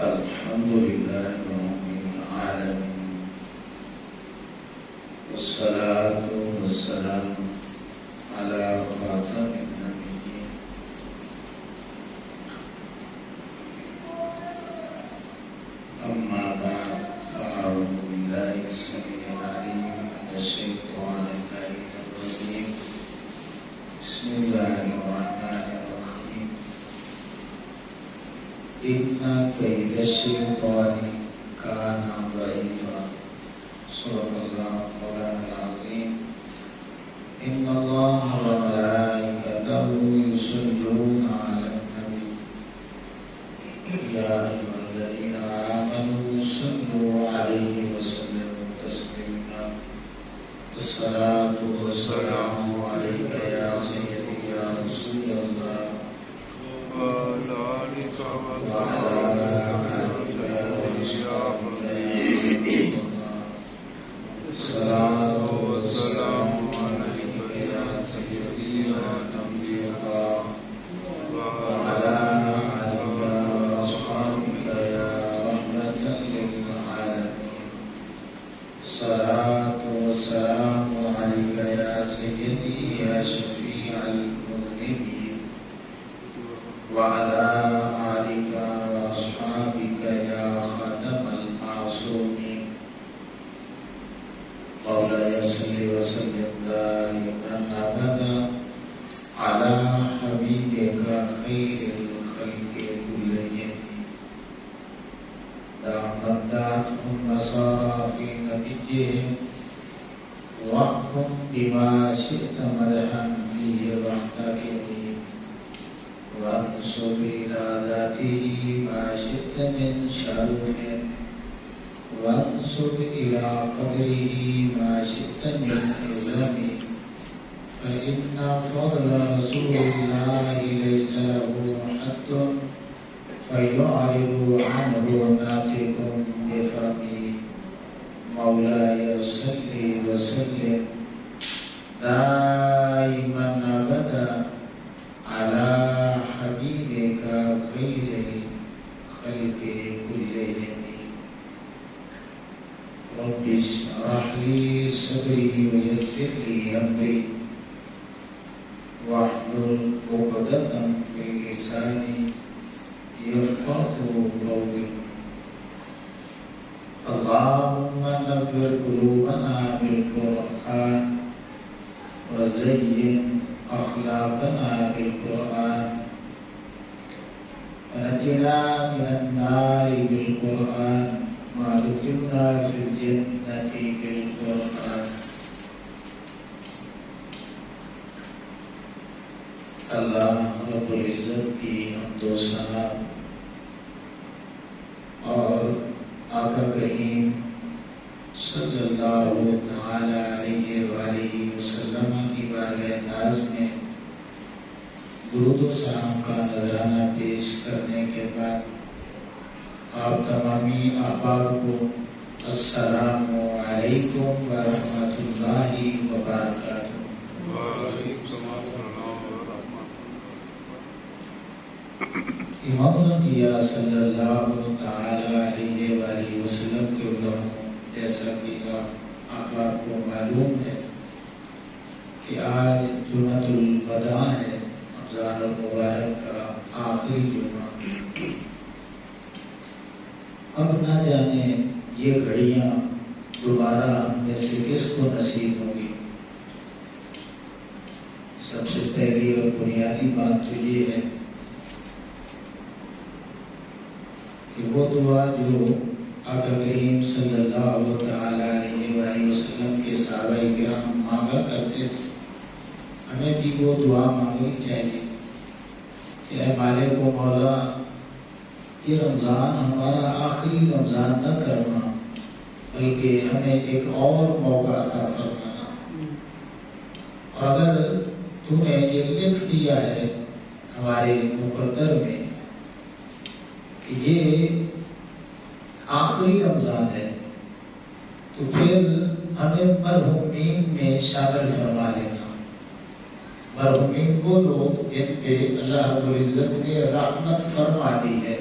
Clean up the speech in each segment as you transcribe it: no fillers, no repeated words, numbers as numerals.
الحمد لله رب العالمين والصلاة والسلام على خاتم النبيين أما بعد فأعوذ بالله السميع العليم من الشيطان اللعين الرجيم بسم الله الرحمن الرحيم إن كيد الشيطان كان ضعيفا صدق الله مولانا العظيم إن الله وملائكته يصلون على النبي يا أيها الذين آمنوا صلوا عليه وسلموا تسليما الصلاة والسلام عليك يا سيدي يا رسول الله وعلى آلك وصحبه الصلاة والسلام عليك يا سيدي يا نبي الله وعلى آلك وأصحابك يا رحمة للعالمين الصلاة والسلام عليك يا سيدي يا شفيع المذنبين وعلى آلك وأصحابك يا خاتم المعصومين مولاي صل وسلم دائما أبدا على حبيبك خير الخلق كلهم دعمتهم النصارى في نبيهم واحكم بما شئت مدحا فيه واحتكم وانصب إلى ذاته ما شئت من شرف وانصب إلى قدره ما شئت من عظم فإن فضل رسول الله ليس له حد فيعرض عنه ناطق بفمه مولاي صل وسلم دائما أبدا على حبيبك خير الخلق كلهم رب اشرح لي صدري ويسر لي أمري واحلل عقدة من لساني يفقهوا قولي اللهم نور قلوبنا بالقرآن وزين أخلاقنا بالقرآن ونجنا من النار بالقرآن وادخلنا في الجنة بالقرآن اللہ رب العزت کی حمد و ثنا اور آقا کریم صلی اللہ تعالی علیہ وآلہ وسلم کی بارگاہ ناز میں درود و سلام کا نذرانہ پیش کرنے کے بعد آپ تمامی احباب کو السلام علیکم ورحمۃ اللہ وبرکاتہ۔ امام الانبیاء صلی اللہ تعالی علیہ وآلہ وسلم کے علماء جیسا کہ آپ کو معلوم ہے کہ آج جمعۃ الوداع ہے، رمضان المبارک کا آخری جمعہ۔ اب نہ جانے یہ گھڑیاں دوبارہ ہم میں سے کس کو نصیب ہوں گی۔ سب سے پہلی اور بنیادی بات تو یہ ہے کہ وہ دعا جو آقا کریم صلی اللہ تعالی علیہ وآلہ وسلم کے صحابہ کرام مانگا کرتے تھے، ہمیں بھی وہ دعا مانگنی چاہیے کہ اے مالک و مولا، یہ رمضان ہمارا آخری رمضان نہ کرنا بلکہ ہمیں ایک اور موقع عطا فرمانا۔ اور اگر تم نے یہ لکھ دیا ہے ہمارے مقدر میں کہ یہ آخری رمضان ہے تو پھر ہمیں مرحومین میں شامل فرما لینا۔ مرحومین وہ لوگ جن پہ اللہ رب العزت نے رحمت فرما دی ہے،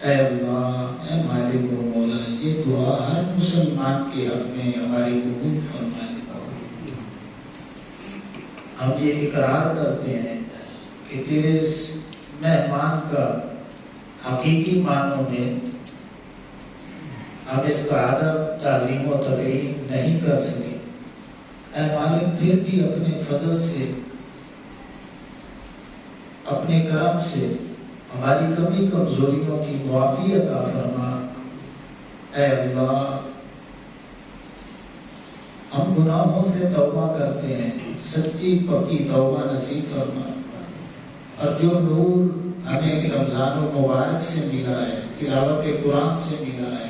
اے اللہ، اے مالک و مولا، یہ دعا ہر مسلمان کے حق میں ہماری قبول فرما دے۔ ہم یہ اقرار کرتے ہیں کہ تیرے اس مہمان کا حقیقی معنوں میں ہم اس کا ادب، تعظیم و تقریم نہیں کر سکے۔ اے مالک، پھر بھی اپنے فضل سے، اپنے کرم سے ہماری کمی کمزوریوں کی معافی عطا فرما۔ اے اللہ، ہم گناہوں سے توبہ کرتے ہیں، سچی پکی توبہ نصیب فرما، اور جو نور ہمیں رمضان المبارک سے ملا ہے، تلاوت قرآن سے ملا ہے،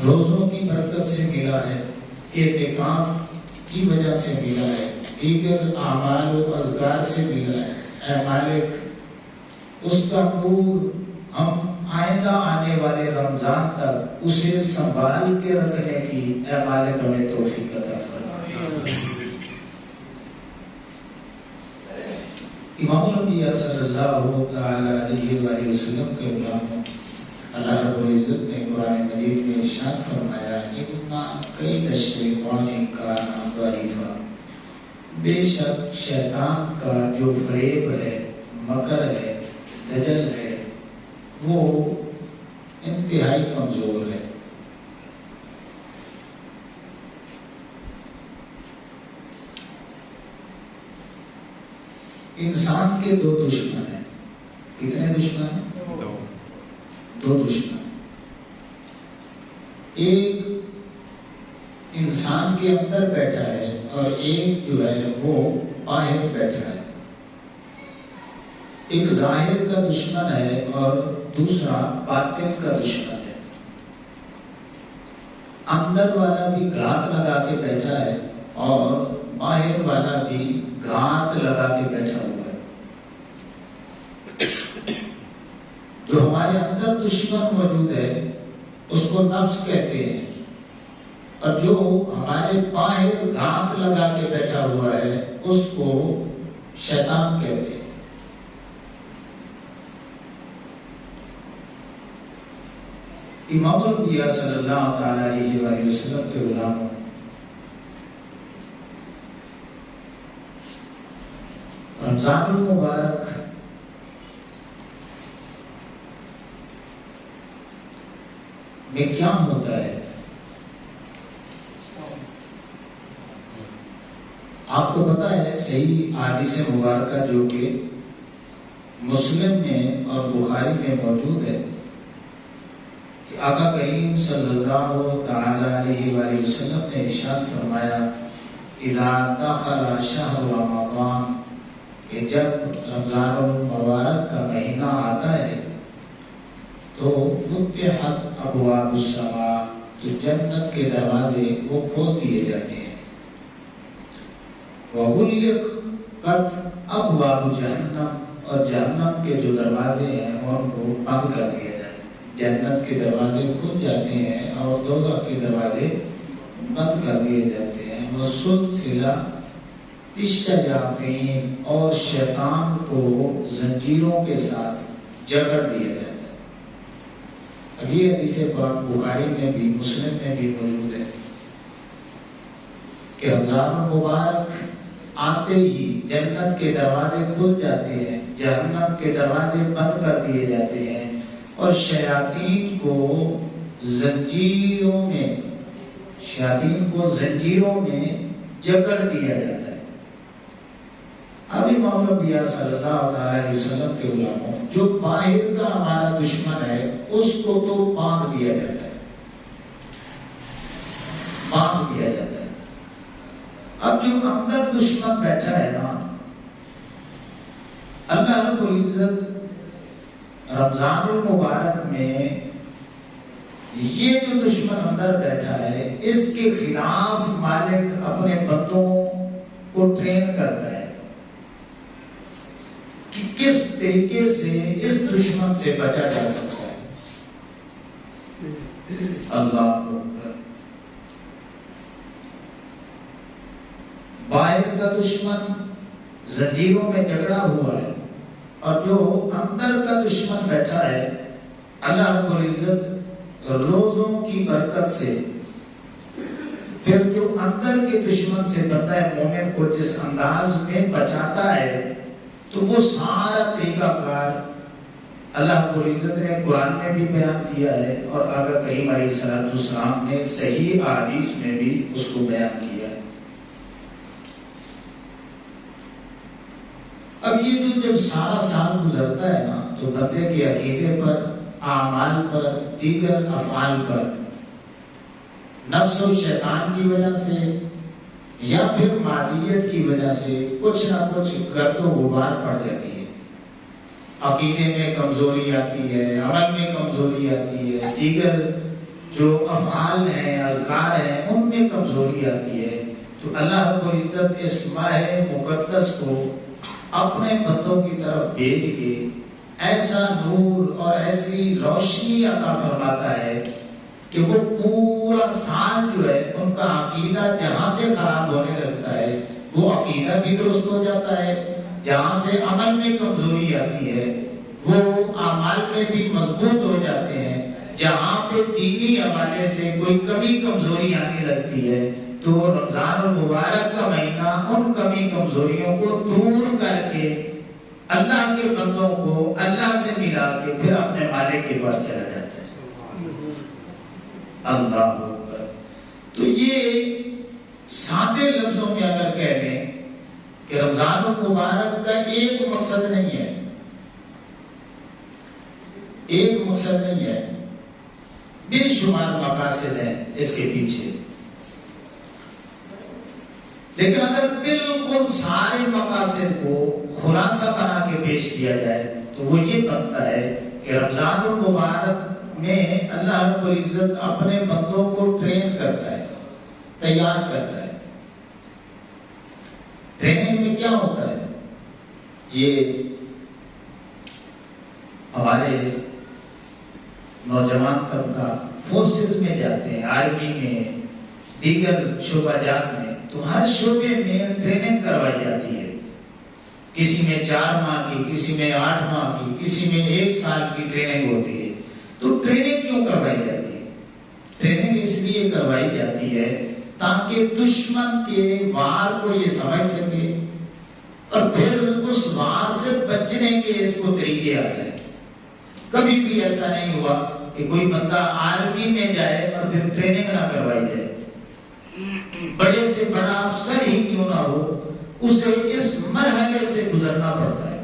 روزوں کی برکت سے ملا ہے، اعتکاف کی وجہ سے ملا ہے، دیگر اعمال و اذکار سے ملا ہے، اے مالک اس کا نور ہم آئندہ آنے والے رمضان تک اسے سنبھال کے رکھنے کی اے مالک ہمیں توفیق عطا فرما۔ امام الانبیاء صلی اللہ تعالی علیہ وآلہ وسلم کے غلاموں، اللہ رب العزت نے قرآن مجید میں ارشاد فرمایا، اِنَّ کَیْدَ الشَّیْطَانِ کَانَ ضَعِیفًا، بے شک شیطان کا جو فریب ہے، مکر ہے، دجل ہے، وہ انتہائی کمزور ہے۔ انسان کے دو دشمن ہیں۔ کتنے دشمن ہیں؟ دو دشمن ہیں۔ ایک انسان کے اندر بیٹھا ہے اور ایک جو ہے وہ باہر بیٹھا ہے۔ ایک ظاہر کا دشمن ہے اور دوسرا باطن کا دشمن ہے۔ اندر والا بھی گھات لگا کے بیٹھا ہے اور باہر والا بھی گھات لگا کے بیٹھا ہوا ہے۔ جو ہمارے اندر دشمن موجود ہے اس کو نفس کہتے ہیں، اور جو ہمارے باہر گھات لگا کے بیٹھا ہوا ہے اس کو شیطان کہتے ہیں۔ امام الانبیاء صلی اللہ تعالی علیہ وآلہ وسلم کے غلاموں، رمضان المبارک میں کیا ہوتا ہے؟ آپ کو پتا ہے صحیح حدیث مبارکہ جو کہ مسلم میں اور بخاری میں موجود ہے کہ آقا کریم صلی اللہ تعالی علیہ وآلہ وسلم نے ارشاد فرمایا، اذا دخل شہر رمضان، کہ جب رمضان المبارک کا مہینہ آتا ہے تو فتحت ابواب السماء، کہ جنت کے دروازے وہ کھول دیے جاتے ہیں، وغلقت ابواب جہنم، اور جہنم کے جو دروازے ہیں ان کو بند کر دیا جاتا ہے۔ جنت کے دروازے کھل جاتے ہیں اور دوزخ کے دروازے بند کر دیے جاتے ہیں۔ وسلسلہ الشیاطین، اور شیطان کو زنجیروں کے ساتھ جکڑ دیا جاتا ہے۔ اب یہ حدیث پاک بخاری میں بھی مسلم میں بھی موجود ہے کہ رمضان المبارک آتے ہی جنت کے دروازے کھل جاتے ہیں، جہنم کے دروازے بند کر دیے جاتے ہیں، اور شیاطین کو زنجیروں میں جکڑ دیا جاتا ہے۔ اب امام الانبیاء صلی اللہ علیہ وسلم کے غلاموں، جو باہر کا ہمارا دشمن ہے اس کو تو باندھ دیا جاتا ہے، باندھ دیا جاتا ہے۔ اب جو اندر دشمن بیٹھا ہے نا، اللہ رب العزت رمضان المبارک میں یہ جو دشمن اندر بیٹھا ہے اس کے خلاف مالک اپنے بندوں کو ٹرین کرتا ہے کہ کس طریقے سے اس دشمن سے بچا جا سکتا ہے۔ اللہ اکبر۔ باہر کا دشمن زنجیروں میں جکڑا ہوا ہے، اور جو اندر کا دشمن بیٹھا ہے اللہ رب العزت روزوں کی برکت سے پھر جو اندر کے دشمن سے بندہ مومن کو جس انداز میں بچاتا ہے تو وہ سارا طریقہ کار اللہ رب العزت نے قرآن میں بھی بیان کیا ہے اور آقا کریم علیہ السلام نے صحیح احادیث میں بھی اس کو بیان کیا ہے۔ اب یہ جو جب سارا سال گزرتا ہے نا تو بندے کے عقیدے پر، اعمال پر، دیگر افعال پر نفس و شیطان کی وجہ سے یا پھر مادیت کی وجہ سے کچھ نہ کچھ گرد و غبار پڑ جاتی ہے۔ عقیدے میں کمزوری آتی ہے، عمل میں کمزوری آتی ہے، دیگر جو افعال ہیں، اذکار ہیں، ان میں کمزوری آتی ہے۔ تو اللہ رب العزت اس ماہ مقدس کو اپنے بندوں کی طرف بھیج کے ایسا نور اور ایسی روشنی عطا فرماتا ہے کہ وہ پورا سال جو ہے ان کا عقیدہ جہاں سے خراب ہونے لگتا ہے وہ عقیدہ بھی درست ہو جاتا ہے، جہاں سے عمل میں کمزوری آتی ہے وہ اعمال میں بھی مضبوط ہو جاتے ہیں، جہاں پہ دینی حوالے سے کوئی کمی کمزوری آنے لگتی ہے تو رمضان المبارک کا مہینہ ان کمی کمزوریوں کو دور کر کے اللہ کے بندوں کو اللہ سے ملا کے پھر اپنے مالک کے پاس چلا جاتا ہے۔ اللہ اکبر۔ تو یہ سادے لفظوں میں اگر کہہ لیں کہ رمضان المبارک کا ایک مقصد نہیں ہے، ایک مقصد نہیں ہے، بے شمار مقاصد ہیں اس کے پیچھے، لیکن اگر بالکل سارے مقاصد کو خلاصہ بنا کے پیش کیا جائے تو وہ یہ بنتا ہے کہ رمضان المبارک میں اللہ رب العزت اپنے بندوں کو ٹرین کرتا ہے، تیار کرتا ہے۔ ٹریننگ میں کیا ہوتا ہے؟ یہ ہمارے نوجوان طبقہ فورسز میں جاتے ہیں، آرمی میں، دیگر شعبہ جات میں، تو ہر شعبے میں ٹریننگ کروائی جاتی ہے، کسی میں 4 ماہ کی، کسی میں 8 ماہ کی، کسی میں 1 سال کی ٹریننگ ہوتی ہے۔ تو ٹریننگ کیوں کروائی جاتی ہے؟ ٹریننگ اس لیے کروائی جاتی ہے تاکہ دشمن کے وار کو یہ سمجھ سکے اور پھر اس وار سے بچنے کے اس کو طریقے آ جائے۔ کبھی بھی ایسا نہیں ہوا کہ کوئی بندہ آرمی میں جائے اور پھر ٹریننگ نہ کروائی جائے، بڑے سے بڑا افسر ہی کیوں نہ ہو اسے اس مرحلے سے گزرنا پڑتا ہے،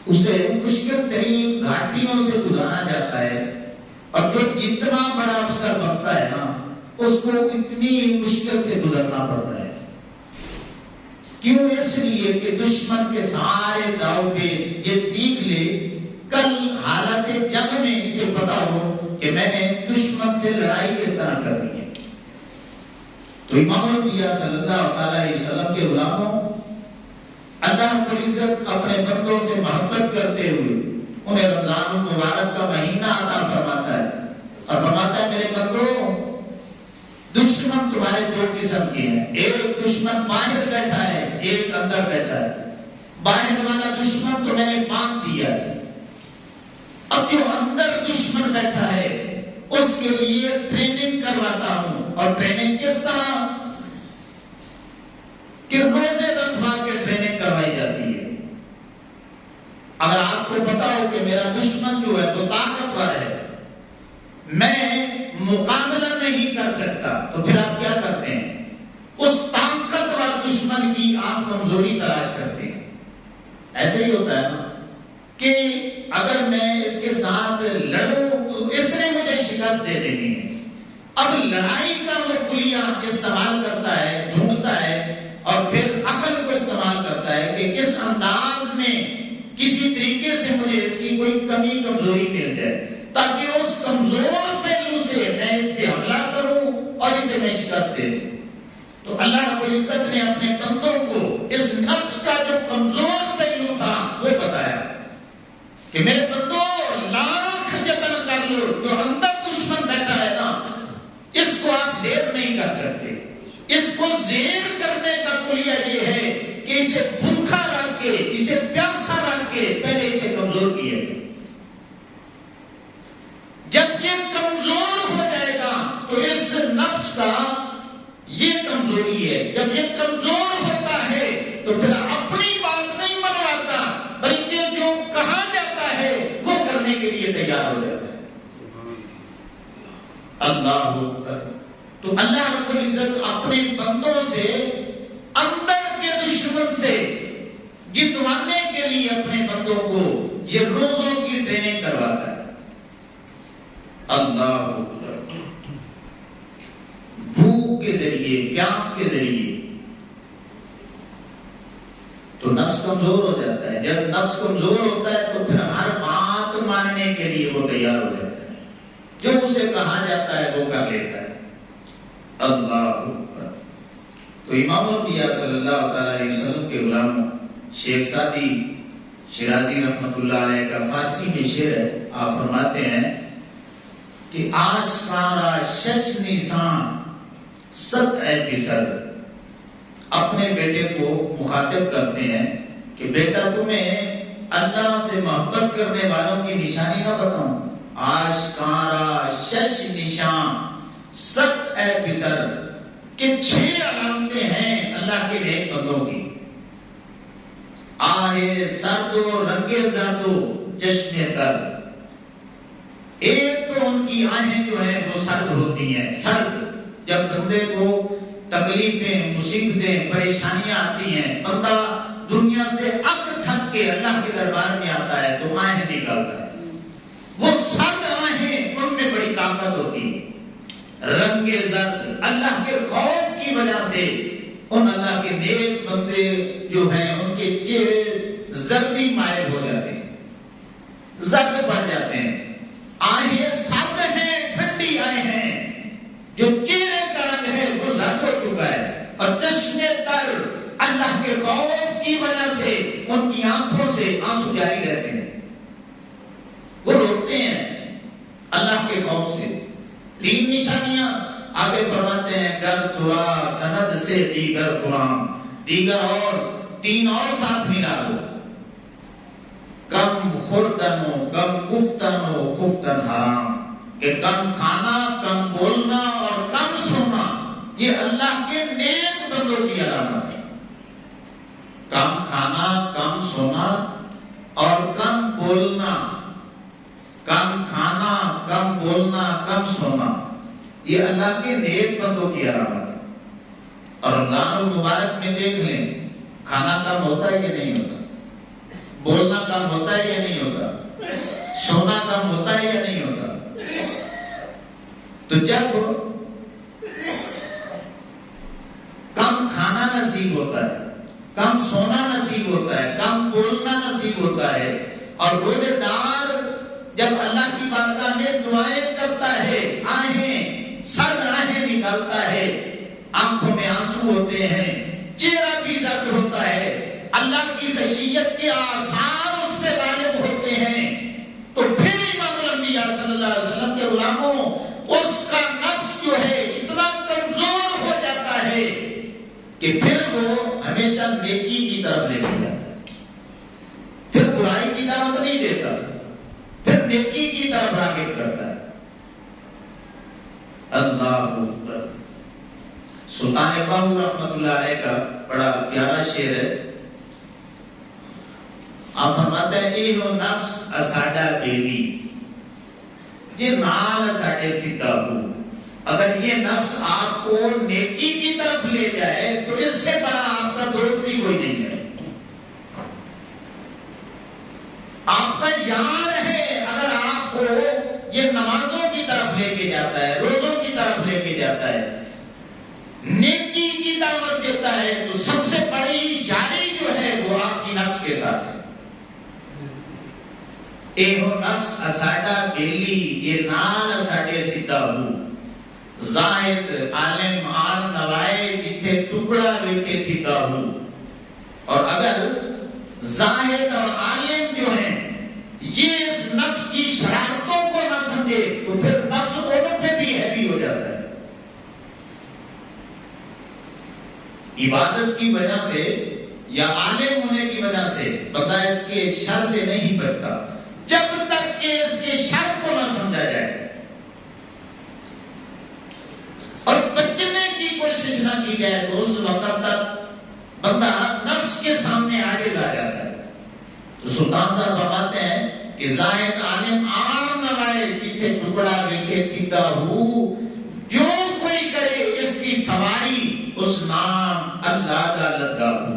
اسے مشکل ترین گھاٹیوں سے گزارا جاتا ہے، اور جو جتنا بڑا افسر بنتا ہے نا اس کو اتنی مشکل سے گزرنا پڑتا ہے۔ کیوں؟ اس لیے کہ دشمن کے سارے داؤ پیچ یہ سیکھ لے، کل حالت جنگ میں اسے پتا ہو کہ میں نے دشمن سے لڑائی کس طرح کرنی ہے۔ تو امام الانبیاء صلی اللہ علیہ وسلم کے غلاموں، اللہ رب العزت اپنے بندوں سے محبت کرتے ہوئے انہیں رمضان المبارک کا مہینہ عطا فرماتا ہے اور فرماتا ہے میرے بندوں، دشمن تمہارے 2 قسم کے ہیں، ایک دشمن باہر بیٹھا ہے، ایک اندر بیٹھا ہے۔ باہر والا دشمن تو میں نے باندھ دیا ہے، اب جو اندر دشمن بیٹھا ہے اس کے لیے ٹریننگ کرواتا ہوں، اور ٹریننگ کس طرح کہ روزے رکھوا کے ٹریننگ کروائی جاتی ہے۔ اگر آپ کو پتا ہو کہ میرا دشمن جو ہے وہ طاقتور ہے، میں مقابلہ نہیں کر سکتا، تو پھر آپ کیا کرتے ہیں؟ اس طاقتور دشمن کی آپ کمزوری تلاش کرتے ہیں۔ ایسے ہی ہوتا ہے نا کہ اگر میں اس کے ساتھ لڑوں تو اس نے مجھے شکست دے دینی ہے، اب لڑائی کا وہ کلیہ استعمال کرتا ہے، ڈھونڈتا ہے، اور پھر عقل کو استعمال کرتا ہے کہ کس انداز میں کسی طریقے سے مجھے اس کی کوئی کمی کمزوری مل جائے تاکہ اس کمزور پہلو سے میں اس پہ حملہ کروں اور اسے میں شکست دے دوں۔ تو اللہ رب العزت نے اپنے بندوں کو اس نفس کا جو کمزور پہلو تھا وہ بتایا کہ میرے بندوں لاکھ جتن کر لو، جو اندر دشمن بیٹھا ہے نا اس کو آپ زیر نہیں کر سکتے، اس کو زیر کرنے کا کلیہ یہ ہے کہ اسے بھوکا رکھ کے، اسے پیاسا رکھ کے پہلے اسے کمزور کیا جائے۔ یہ کمزور ہو جائے گا تو اس نفس کا یہ کمزوری ہے، جب یہ کمزور ہوتا ہے تو پھر اپنی بات نہیں منواتا بلکہ جو کہا جاتا ہے وہ کرنے کے لیے تیار ہو جاتا ہے۔ اللہ اکبر۔ تو اللہ رب العزت اپنے بندوں سے اندر کے دشمن سے جتوانے کے لیے اپنے بندوں کو یہ روزوں کی ٹریننگ کرواتا ہے۔ اللہ اکبر۔ بھوک کے ذریعے، پیاس کے ذریعے تو نفس کمزور ہو جاتا ہے۔ جب نفس کمزور ہوتا ہے تو پھر ہر بات ماننے کے لیے وہ تیار ہو جاتا ہے، جو اسے کہا جاتا ہے وہ کر لیتا ہے۔ اللہ اکبر۔ تو امام الانبیاء صلی اللہ تعالی علیہ وسلم کے غلام شیخ سعدی شیرازی رحمۃ اللہ علیہ کا فارسی میں شعر ہے، آپ فرماتے ہیں کہ آشکارا شش نشان ست اے پسر، اپنے بیٹے کو مخاطب کرتے ہیں کہ بیٹا تمہیں اللہ سے محبت کرنے والوں کی نشانی نہ بتاؤں؟ آشکارا شش نشان ست اے پسر، کہ 6 علامتیں ہیں اللہ کے نیک بندوں کی۔ آہے سردو رنگے زردو چشم تر، ایک تو ان کی آہیں جو ہیں وہ سرد ہوتی ہیں۔ سرد، جب بندے کو تکلیفیں، مصیبتیں، پریشانیاں آتی ہیں، بندہ دنیا سے اک تھک کے اللہ کے دربار میں آتا ہے تو آہیں نکالتا ہے، وہ سرد آہیں، ان میں بڑی طاقت ہوتی ہے۔ رنگ زرد، اللہ کے خوف کی وجہ سے ان اللہ کے نیک بندے جو ہیں ان کے چہرے زردی مائل ہو جاتے ہیں، زرد پڑ جاتے ہیں۔ آہیں سرد ہیں، ٹھنڈی آہیں ہیں، جو چہرے کا رنگ ہے وہ زرد ہو چکا ہے، اور چشمے تر، اللہ کے خوف کی وجہ سے ان کی آنکھوں سے آنسو جاری رہتے ہیں، وہ روتے ہیں اللہ کے خوف سے۔ 3 نشانیاں آگے فرماتے ہیں، گر دعا سند سے دیگر قرآن، دیگر اور 3 اور ساتھ ملا دو، کم خوردن و کم گفتن و خفتن حرام، کہ کم کھانا، کم بولنا اور کم سونا یہ اللہ کے نیک بندوں کی علامت ہے۔ کم کھانا، کم سونا اور کم بولنا، کم کھانا، کم بولنا، کم سونا یہ اللہ کے نیک بندوں کی علامت ہے۔ اور رمضان المبارک میں دیکھ لیں، کھانا کم ہوتا ہے یا نہیں ہوتا؟ بولنا کم ہوتا ہے یا نہیں ہوتا؟ سونا کم ہوتا ہے یا نہیں ہوتا؟ تو جب کم کھانا نصیب ہوتا ہے، کم سونا نصیب ہوتا ہے، کم بولنا نصیب ہوتا ہے، اور روزے دار جب اللہ کی بارگاہ میں دعائیں کرتا ہے، آہیں سرد آہیں نکالتا ہے، آنکھوں میں آنسو ہوتے ہیں، چہرہ بھی زرد ہوتا ہے، اللہ کی خشیت کے آثار اس پہ غالب ہوتے ہیں، تو پھر امام الانبیاء صلی اللہ علیہ وسلم کے غلاموں اس کا نفس جو ہے اتنا کمزور ہو جاتا ہے کہ پھر وہ ہمیشہ نیکی کی طرف لے کے جاتا ہے، پھر برائی کی دعوت نہیں دیتا، پھر نیکی کی طرف راغب کرتا ہے۔ اللہ اکبر۔ سلطان باہو رحمۃ اللہ علیہ کا بڑا پیارا شعر ہے، آپ فرماتے ہیں، ایہو نفس اساڈا بیلی جے نال ساڈے سیدھا ہو، اگر یہ نفس آپ کو نیکی کی طرف لے جائے تو اس سے بڑا آپ کا دوست ہی کوئی نہیں ہے، آپ کا یار ہے۔ اگر آپ کو یہ نمازوں کی طرف لے کے جاتا ہے، روزوں کی طرف لے کے جاتا ہے، نیکی کی دعوت دیتا ہے، تو سب سے بڑی جاری جو ہے وہ آپ کی نفس کے ساتھ ہے۔ ایہو نفس اساڈا بیلی یہ نال ساڈے سیدھا ہو، زاہد عالم آل نوائے جتھے ٹکڑا ویکھے تھیدا ہو۔ اور اگر زاہد اور عالم جو ہیں یہ اس نفس کی شرارتوں کو نہ سمجھے تو پھر نفس دونوں پہ بھی ہیوی ہو جاتا ہے۔ عبادت کی وجہ سے یا عالم ہونے کی وجہ سے بندہ اس کے شر سے نہیں بچتا جب تک کہ اس کے شر کو نہ سمجھا جائے۔ بچنے کی کوشش نہ کی جائے تو اس وقت تک بندہ نفس کے سامنے آگے جا جاتا ہے. تو سلطان صاحب فرماتے ہیں کہ زاہد عالم عام نوائے جتھے ٹکڑا لکھے تھیتا ہو، جو کوئی کرے اس کی سواری اس نام اللہ کا لگا ہو.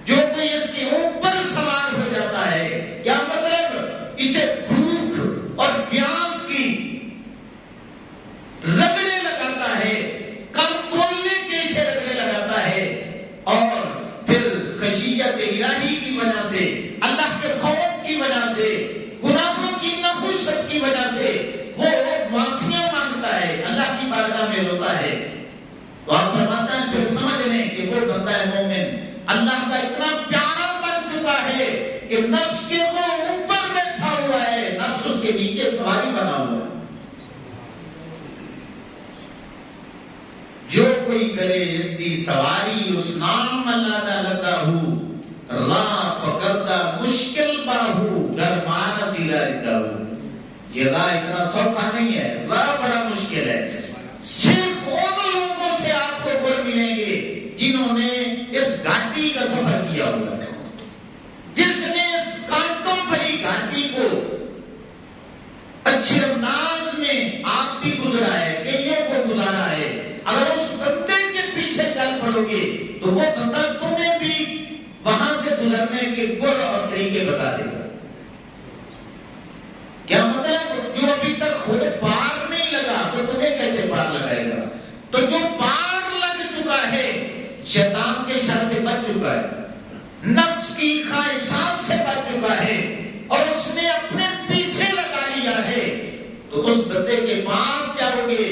جو کوئی اس کے اوپر سوار ہو جاتا ہے، کیا مطلب؟ اسے بھوک اور پیاس کی رگڑے لگاتا ہے، کم بولنے کے اسے رگڑے لگاتا ہے، اور پھر خشیت الہی کی وجہ سے، اللہ کے خوف کی وجہ سے، گناہوں کی نحوست کی وجہ سے وہ معافیاں مانگتا ہے، اللہ کی بارگاہ میں روتا ہے. تو آپ فرماتا ہے پھر سمجھ لیں کہ وہ بندہ ہے مومن، اللہ کا اتنا پیارا بن چکا ہے کہ نفس کے وہ اوپر بیٹھا ہوا ہے، نفس اس کے نیچے سواری بنا ہوا ہے. جو کوئی کرے اس کی سواری اس نام اللہ کا لگا ہو، راہ فکردہ مشکل باہو گر مانا سیلا رہتا ہو. یہ راہ اتنا سوکھا نہیں ہے، راہ بڑا مشکل ہے. صرف ان لوگوں سے آپ کو گل ملیں گے جنہوں نے اس گھاٹی کا سفر کیا ہوا ہے، جس نے اس کانٹوں بھری گھاٹی کو اچھے انداز میں آپ بھی گزرا ہے، کئیوں کو گزارا ہے. اگر اس بندے کے پیچھے چل پڑو گے تو وہ بندہ تمہیں بھی وہاں سے گزرنے کے گر اور طریقے بتا دے گا. کیا مطلب؟ جو ابھی تک خود پار نہیں لگا تو تمہیں کیسے پار لگائے گا؟ تو جو پار لگ چکا ہے، شیطان کے شر سے بچ چکا ہے، نفس کی خواہشات سے بچ چکا ہے، اور اس نے اپنے پیچھے لگا لیا ہے، تو اس بندے کے پاس جاؤ گے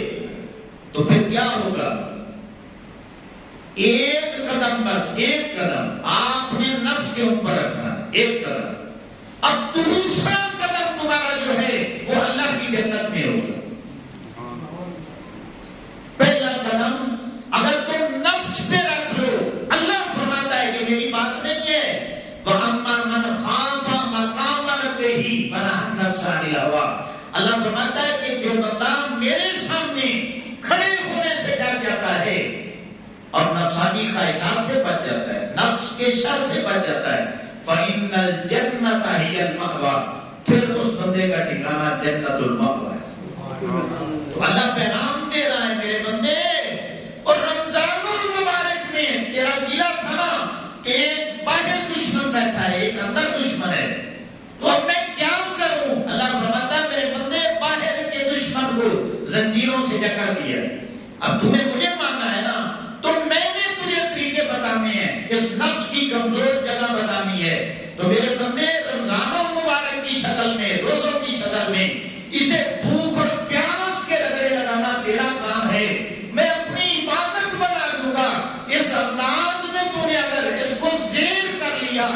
تو پھر کیا ہوگا؟ ایک قدم، بس ایک قدم آپ نے نفس کے اوپر رکھنا، ایک قدم. اب دوسرا قدم تمہارا جو ہے وہ اللہ کی جنت میں ہوگا. پہلا قدم اگر تم نفس پہ رکھ لو، اللہ فرماتا ہے کہ میری بات نہیں ہے، وَأَمَّا مَنْ خَافَ مَقَامَ رَبِّهِ وَنَهَى النَّفْسَ عَنِ الْهَوَىٰ. اللہ فرماتا ہے کہ جو بندہ میرے سامنے کھڑے ہونے سے ڈر جاتا ہے اور نفسانی خواہشات سے بچ جاتا ہے، نفس کے شر سے بچ جاتا ہے، فَإِنَّ الْجَنَّةَ هِيَ الْمَأْوَىٰ، پھر اس بندے کا ٹھکانہ جنت المأویٰ ہے. تو اللہ پیغام دے رہا ہے میرے بندے، اور رمضان المبارک میں تیرا گلا تھا نا کہ ایک باہر دشمن بیٹھا ہے، ایک اندر دشمن ہے، تو اب میں کیا کروں؟ اللہ فرماتا ہے میرے بندے باہر کے دشمن کو زنجیروں سے جکڑ دیا، اب تمہیں مجھے ماننا ہے نا، تو میں نے تجھے طریقے بتانے ہیں، اس نفس کی کمزور جگہ بتانی ہے. تو میرے بندے رمضان المبارک کی شکل میں، روزوں کی شکل میں اسے بھوک اور پیاس کے رگڑے لگانا تیرا کام ہے. میں اپنی عبادت بنا دوں گا. اس انداز میں تو نے اگر اس کو زیر کر لیا،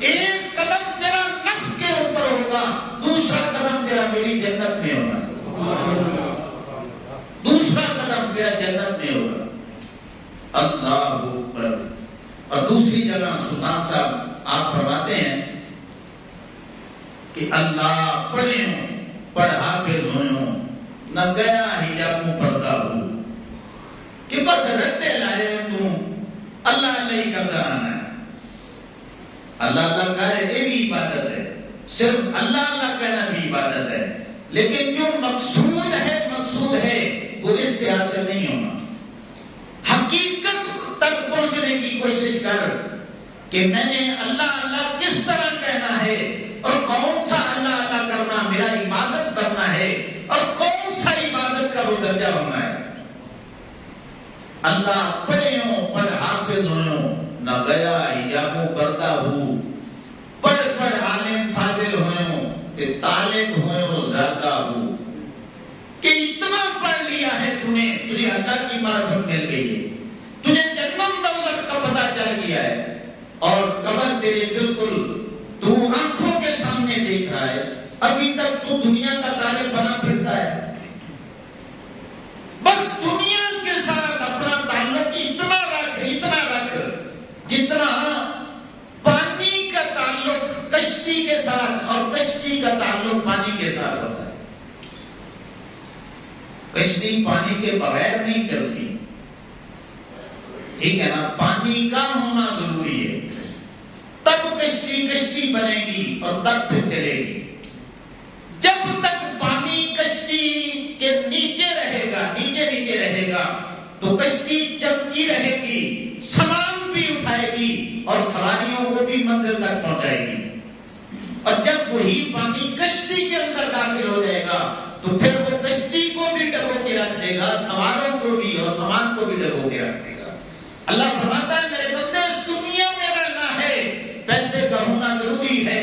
ایک قدم تیرا نفس کے اوپر ہوگا، دوسرا قدم تیرا میری جنت میں ہوگا، دوسرا قدم تیرا جنت میں ہوگا. اللہ اکبر. اور دوسری جگہ سلطان صاحب آپ فرماتے ہیں کہ اللہ پڑھے ہوں، پڑھ حافظ ہوں، نہ گیا ہی جب منہ پڑتا ہوں، کہ بس رٹے لائے تم اللہ نہیں کرتا رہنا ہے. اللہ اللہ کہے یہ بھی عبادت ہے، صرف اللہ اللہ کہنا بھی عبادت ہے، لیکن جو مقصود ہے وہ اس سے حاصل نہیں ہونا. حقیقت تک پہنچنے کی کوشش کر کہ میں نے اللہ اللہ کس طرح کہنا ہے، اور کون سا اللہ اللہ کرنا میرا عبادت کرنا ہے، اور کون سا عبادت کا وہ درجہ ہونا ہے. اللہ پڑھے ہوں، پڑھ حافظ ہوں، نہ گیا حجابوں کرتا ہوں، پڑھ عالم فاضل ہوں، کہ طالب ہوں زیادہ ہوں، کہ اتنا پڑھ لیا ہے تجھے اللہ کی معرفت مل گئی ہے، تجھے جنت دولت کا پتہ چل گیا ہے، اور قبر تیرے بالکل تو آنکھوں کے سامنے دیکھ رہا ہے، ابھی تک تو دنیا کا طالب بنا پھرتا ہے. بس دنیا کے ساتھ اپنا تعلق اتنا رکھ جتنا پانی کا تعلق کشتی کے ساتھ اور کشتی کا تعلق پانی کے ساتھ ہوتا ہے. کشتی پانی کے بغیر نہیں چلتی، ٹھیک ہے نا، پانی کا ہونا ضروری ہے، تب کشتی کشتی بنے گی اور تب پھر چلے گی۔ جب تک پانی کشتی کے نیچے رہے گا، نیچے نیچے رہے گا، تو کشتی چلتی رہے گی، سامان بھی اٹھائے گی اور سواریوں کو بھی منزل تک پہنچائے گی۔ اور جب وہی پانی کشتی کے اندر داخل ہو جائے گا تو پھر وہ کشتی کو بھی ڈبو کے رکھ دے گا، سواروں کو بھی اور سامان کو بھی ڈبو کے رکھ دے گا۔ اللہ فرماتا ہے میرے بندے اس دنیا میں رہنا ہے، پیسے کا ہونا ضروری ہے،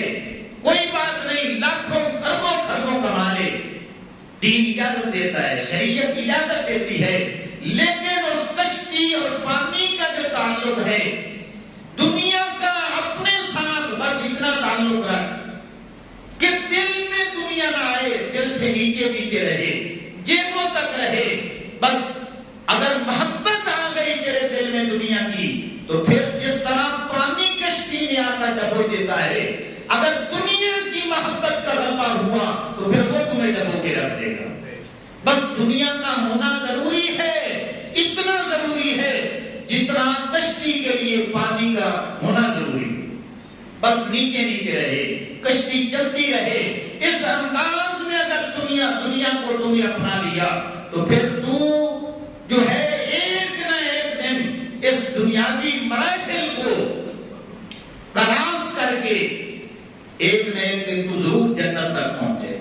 کوئی بات نہیں، لاکھوں اربوں خربوں کما لے، دین اجازت دیتا ہے، شریعت اجازت دیتی ہے، لیکن اس کشتی اور پانی کا جو تعلق ہے دنیا کا اپنے ساتھ بس اتنا تعلق رکھ کہ دل میں دنیا نہ آئے، دل سے نیچے نیچے رہے، جیبوں تک رہے۔ بس اگر محبت آ گئی تیرے دل میں دنیا کی تو پھر جس طرح پانی کشتی میں آ کر ڈبو دیتا ہے، اگر دنیا کی محبت کا غلبہ ہوا تو پھر وہ تمہیں ڈبو کے رکھ دے گا۔ بس دنیا کا ہونا ضروری ہے، اتنا ضروری ہے جتنا کشتی کے لیے پانی کا ہونا ضروری ہے۔ بس نیچے نیچے رہے، کشتی چلتی رہے۔ اس انداز میں اگر دنیا کو تم نے اپنا لیا تو پھر تو جو ہے ایک نہ ایک دن اس دنیاوی مراحل کو کراس کر کے ایک نہ ایک دن تو ضرور جنت تک پہنچے۔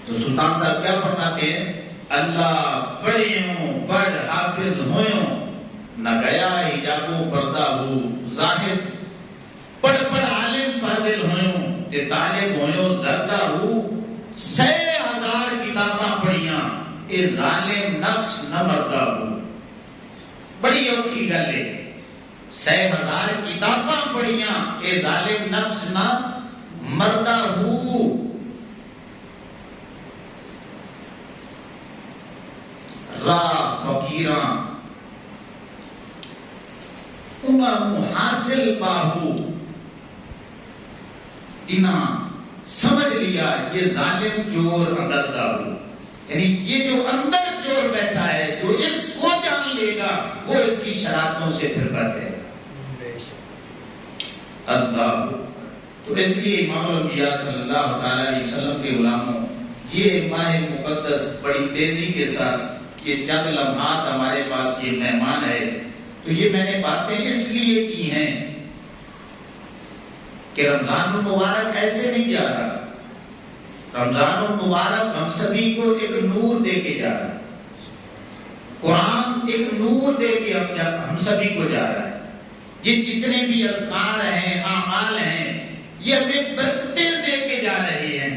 تو سلطان صاحب کیا فرماتے ہیں؟ اللہ بڑیوں بڑ حافظ ہویوں، نہ گیا حجابو پردہ ہو زاہد، پڑھ پڑھ عالم فاضل ہویوں تے طالب ہویوں زردہ ہو، 100,000 کتاباں پڑھیاں اے ظالم نفس نہ مردہ ہو۔ بڑی اوکھی گل ہے، 100,000 کتاباں پڑھیاں اے ظالم نفس نہ مردہ ہو۔ راہ فقیراں امم حاصل باہو، انہاں سمجھ لیا یہ ظالم چور اندردہ ہو، یعنی یہ جو اندر چور بیٹھا ہے جو اس کو جان لے گا وہ اس کی شرارتوں سے پھر بچ ہے اللہ۔ تو اس لیے امام الانبیاء صلی اللہ تعالی علیہ وسلم کے غلاموں، یہ ماہ مقدس بڑی تیزی کے ساتھ یہ چند لمحات ہمارے پاس یہ مہمان ہے، تو یہ میں نے باتیں اس لیے کی ہیں کہ رمضان المبارک ایسے نہیں جا رہا، رمضان المبارک ہم سبھی کو ایک نور دے کے جا رہا ہے، قرآن ایک نور دے کے ہم سبھی کو جا رہا ہے۔ یہ جتنے بھی اذکار ہیں، اعمال ہیں، یہ ہمیں برکتیں دے کے جا رہی ہیں۔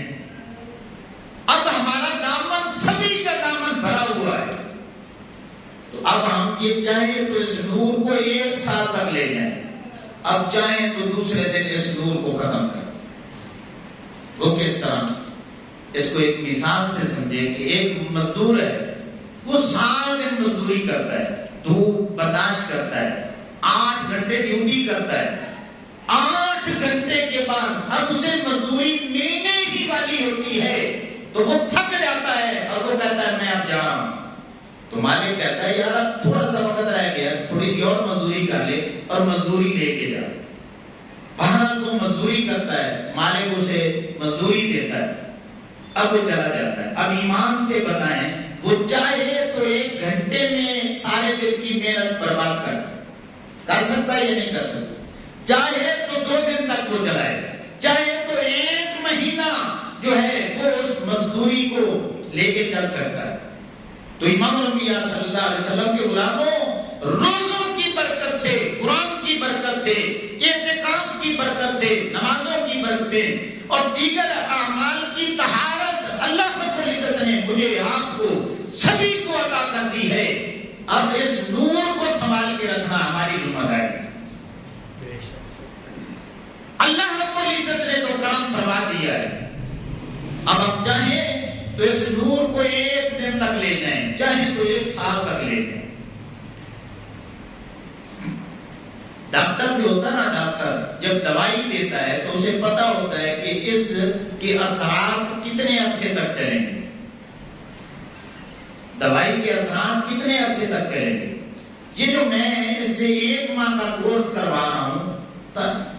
اب ہمارا دامن سبھی کا دامن بھرا ہوا ہے، تو اب ہم یہ چاہیں تو اس نور کو 1 سال تک لے جائیں، اب چاہیں تو دوسرے دن اس نور کو ختم کریں۔ وہ کس طرح؟ اس کو ایک مثال سے سمجھے کہ ایک مزدور ہے، وہ سارا دن مزدوری کرتا ہے، دھوپ برداشت کرتا ہے، 8 گھنٹے ڈیوٹی کرتا ہے، 8 گھنٹے کے بعد اب اسے مزدوری ملنے ہی والی ہوتی ہے تو وہ تھک جاتا ہے اور وہ کہتا ہے میں اب جا رہا ہوں۔ تو مالک کہتا ہے یار اب تھوڑا سا وقت رہ گیا، تھوڑی سی اور مزدوری کر لے اور مزدوری لے کے جا۔ بہرحال وہ مزدوری کرتا ہے، مالک اسے مزدوری دیتا ہے، اب وہ چلا جاتا ہے۔ اب ایمان سے بتائیں وہ چاہے تو 1 گھنٹے میں سارے دن کی محنت برباد کر سکتا ہے یا نہیں کر سکتا؟ چاہے تو 2 دن تک وہ چلائے، چاہے تو 1 مہینہ جو ہے وہ اس مزدوری کو لے کے چل سکتا ہے۔ تو امام الانبیاء صلی اللہ علیہ وسلم کے غلاموں، روزوں کی برکت سے، قرآن کی برکت سے، اعتکاف کی برکت سے، نمازوں کی برکتیں اور دیگر اعمال کی طہارت اللہ رب العزت نے مجھے آپ کو سبھی کو عطا کر دی ہے۔ اب اس نور کو سنبھال کے رکھنا ہماری ذمہ داری ہے۔ اللہ رب العزت نے تو کام فرما دیا ہے، اب ہم چاہیں تو اس نور کو 1 دن تک لے جائیں، چاہے تو 1 سال تک لے جائیں۔ ڈاکٹر بھی ہوتا نا، ڈاکٹر جب دوائی دیتا ہے تو اسے پتا ہوتا ہے کہ اس کے اثرات کتنے عرصے تک چلیں گے۔ دوائی کے اثرات کتنے عرصے تک کریں گے؟ یہ جو میں اس سے 1 ماہ کا کورس کروا رہا ہوں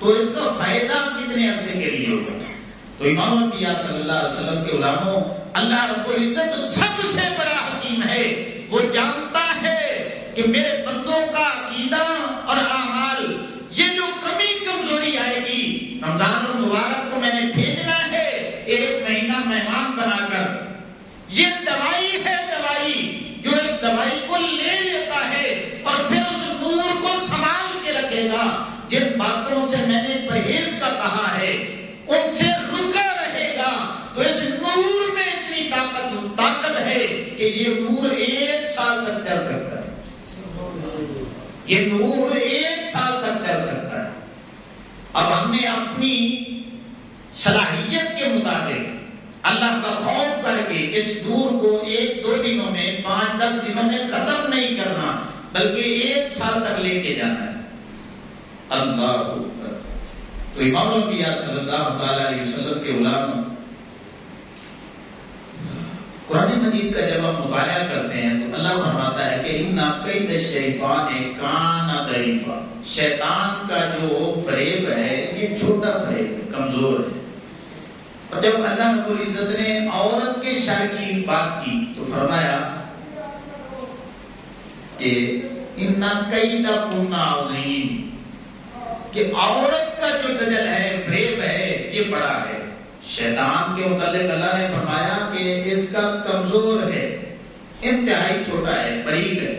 تو اس کا فائدہ کتنے عرصے کے لیے ہوگا؟ تو امام الانبیاء صلی اللہ علیہ وسلم کے علماء، اللہ رب العزت سب سے بڑا حکیم ہے، وہ جانتا ہے کہ میرے بندوں کا عقیدہ اور اعمال یہ جو کمی کمزوری آئے گی، رمضان المبارک کو میں نے بھیجنا ہے 1 مہینہ مہمان بنا کر، یہ دوائی ہے، دوائی جو اس دوائی کو لے لیتا ہے اور پھر اس نور کو سنبھال کے رکھے گا۔ جن باتوں سے میں نے پرہیز کا کہا ہے ان سے رکا رہے گا، تو اس نور میں اتنی طاقت ہے کہ یہ نور 1 سال تک چل سکتا ہے، یہ نور 1 سال تک چل سکتا ہے۔ اب ہم نے اپنی صلاحیت کے مطابق اللہ کا خوف کر کے اس نور کو 1-2 دنوں میں 5-10 دنوں میں ختم نہیں کرنا، بلکہ 1 سال تک لے کے جانا ہے۔ اللہ اکبر۔ تو امام الانبیاء صلی اللہ تعالی علیہ وسلم کے علماء قرآن مجید کا جب ہم مطالعہ کرتے ہیں تو اللہ فرماتا ہے کہ ان کید الشیطان کان ضعیفا، شیطان کا جو فریب ہے یہ چھوٹا فریب ہے، کمزور ہے۔ اور جب اللہ رب العزت نے عورت کے شر کی بات کی تو فرمایا کہ ان کیدکن عظیم، کہ عورت کا جو دجل ہے، فریب ہے، یہ بڑا ہے۔ شیطان کے متعلق اللہ نے فرمایا کہ اس کا کمزور ہے، انتہائی چھوٹا ہے، باریک ہے۔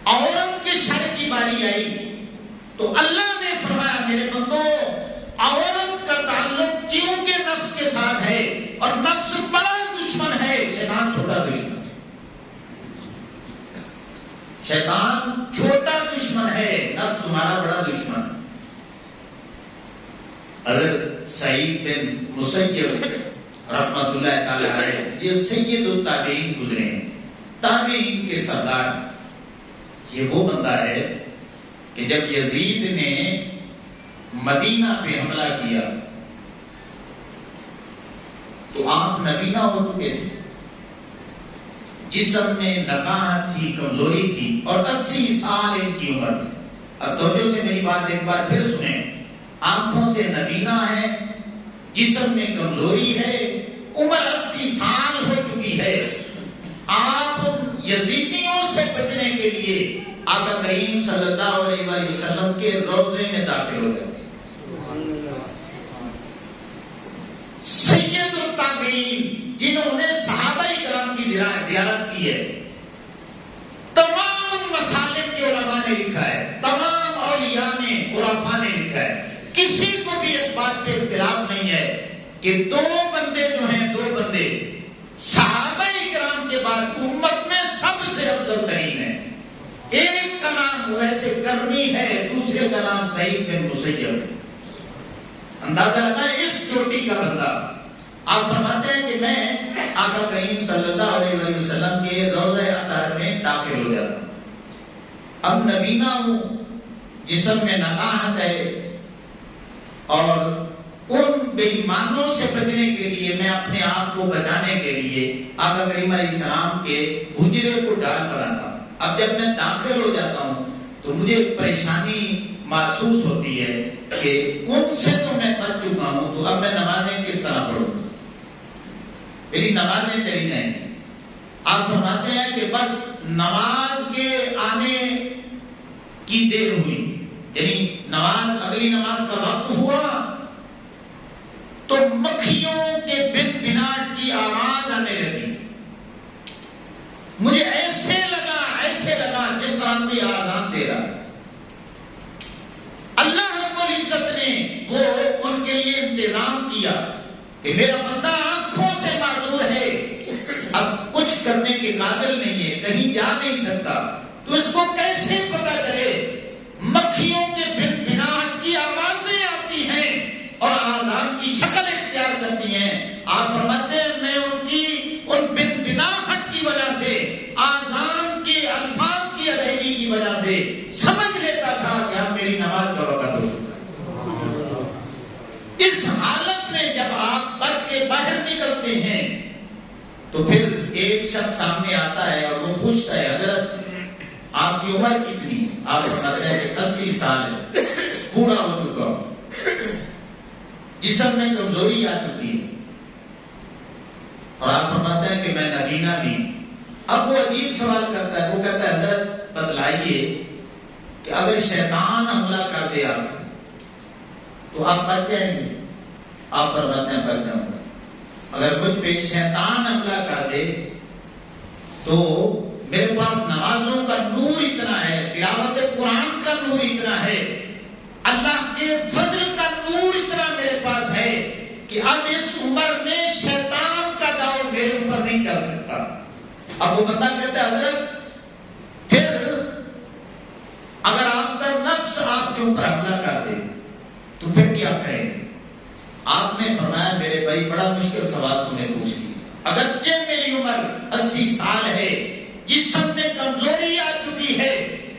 عورت کے شر کی باری آئی تو اللہ نے فرمایا میرے بندو، عورت کا تعلق جیوں کے نفس کے ساتھ ہے اور نفس بڑا دشمن ہے، شیطان چھوٹا دشمن ہے۔ شیطان چھوٹا دشمن ہے، نفس تمہارا بڑا دشمن ہے۔ حضرت سعید بن مسیب رحمت اللہ تعالی علیہ یہ سید التابعین گزرے ہیں، تابعین کے سردار۔ یہ وہ بندہ ہے کہ جب یزید نے مدینہ پہ حملہ کیا تو آپ نبینا ہو چکے تھے، جسم میں نقاہت تھی، کمزوری تھی، اور 80 سال ان کی عمر تھی۔ اب توجہ سے میری بات ایک بار پھر سنیں، آنکھوں سے نبینا ہے، جسم میں کمزوری ہے، عمر 80 سال ہو چکی ہے۔ آپ یزیدیوں سے بچنے کے لیے آقا کریم صلی اللہ علیہ وآلہ وسلم کے روضے میں داخل ہو جاتے ہیں۔ سید التابعین جنہوں نے صحابہ کرام کی زیارت کی ہے، تمام مسالک کے علماء نے لکھا ہے، تمام اولیاء نے، عرفاء نے لکھا ہے، کسی کو بھی اس بات سے اختلاف نہیں ہے کہ 2 بندے جو ہیں، 2 بندے صحابہ کرام کے بعد امت میں سب سے افضل ترین ہیں۔ ایک کا نام ویسے کرنی ہے، دوسرے کا نام سعید بن مسیب ہے۔ اندازہ لگا اس چوٹی کا بندہ۔ آپ فرماتے ہیں کہ میں آقا کریم صلی اللہ علیہ وسلم کے روضہ اطہر میں داخل ہو جاتا ہوں۔ اب نبینا ہوں، جسم میں نقاہت ہے، اور ان بے ایمانوں سے بچنے کے لیے، میں اپنے آپ کو بچانے کے لیے آقا کریم علیہ السلام کے حجرے کو ڈال پر آتا ہوں۔ اب جب میں داخل ہو جاتا ہوں تو مجھے پریشانی محسوس ہوتی ہے کہ ان سے تو میں بچ چکا ہوں، تو اب میں نمازیں کس طرح پڑھوں؟ میری نمازیں چلی جائیں۔ آپ فرماتے ہیں کہ بس نماز کے آنے کی دیر ہوئی، یعنی نماز، اگلی نماز کا وقت ہوا تو مکھیوں کے بن بناٹ کی آواز آنے لگی۔ مجھے ایسے لگا جس طرح کوئی آزان دے رہا۔ اللہ رب العزت نے وہ ان کے لیے انتظام کیا کہ میرا بندہ آنکھوں سے معذور ہے، اب کچھ کرنے کے قابل نہیں ہے، کہیں جا نہیں سکتا، تو اس کو کیسے پتا چلے؟ مکھیوں کے بن بناٹ کی آوازیں آتی ہیں اور آزان کی شکل اختیار کرتی ہیں۔ آپ فرماتے ہیں میں ان کی ان بن بناٹ کی وجہ سے، آزان کے الفاظ کی ادائیگی کی وجہ سے سمجھ لیتا تھا کہ اب میری نماز کا وقت ہو چکا ہے۔ اس حالت میں جب آپ بچ کے باہر نکلتے ہیں تو پھر ایک شخص سامنے آتا ہے اور وہ پوچھتا ہے حضرت آپ کی عمر کتنی؟ آپ بتاتے ہیں کہ 80 سال ہے، بوڑھا ہو چکا ہوں، جسم میں کمزوری آ چکی ہے، اور آپ فرماتے ہیں کہ میں نابینا بھی۔ اب وہ عجیب سوال کرتا ہے، وہ کہتا ہے حضرت بتلائیے کہ اگر شیطان حملہ کر دے آپ تو آپ بچ جائیں گے؟ آپ فرماتے ہیں بچ جاؤں گا۔ اگر مجھ پہ شیطان حملہ کر دے تو میرے پاس نمازوں کا نور اتنا ہے، تلاوت قرآن کا نور اتنا ہے، اللہ کے فضل کا نور اتنا میرے پاس ہے کہ اب اس عمر میں شیطان کا داؤ میرے اوپر نہیں چل سکتا۔ اب وہ بندہ کہتا ہے حضرت پھر اگر آپ کا نفس آپ کے اوپر حملہ کر دے تو پھر کیا کریں گے؟ آپ نے فرمایا میرے بھائی بڑا مشکل سوال تم نے پوچھ لیا، اگرچہ میری عمر 80 سال ہے، جسم میں کمزوری آ چکی ہے،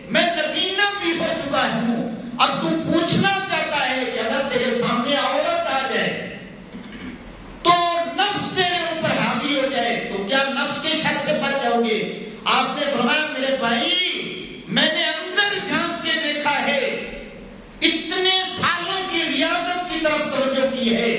میں نبینا بھی ہو چکا ہوں، اب تو پوچھنا چاہتا ہے کہ اگر تیرے سامنے عورت آ جائے تو نفس تیرے اوپر حاوی ہو جائے تو کیا نفس کے شک سے بچ جاؤ گے؟ آپ نے فرمایا میرے بھائی میں نے اندر جھانک کے دیکھا ہے، اتنے سالوں کی ریاضت کی طرف توجہ کی ہے،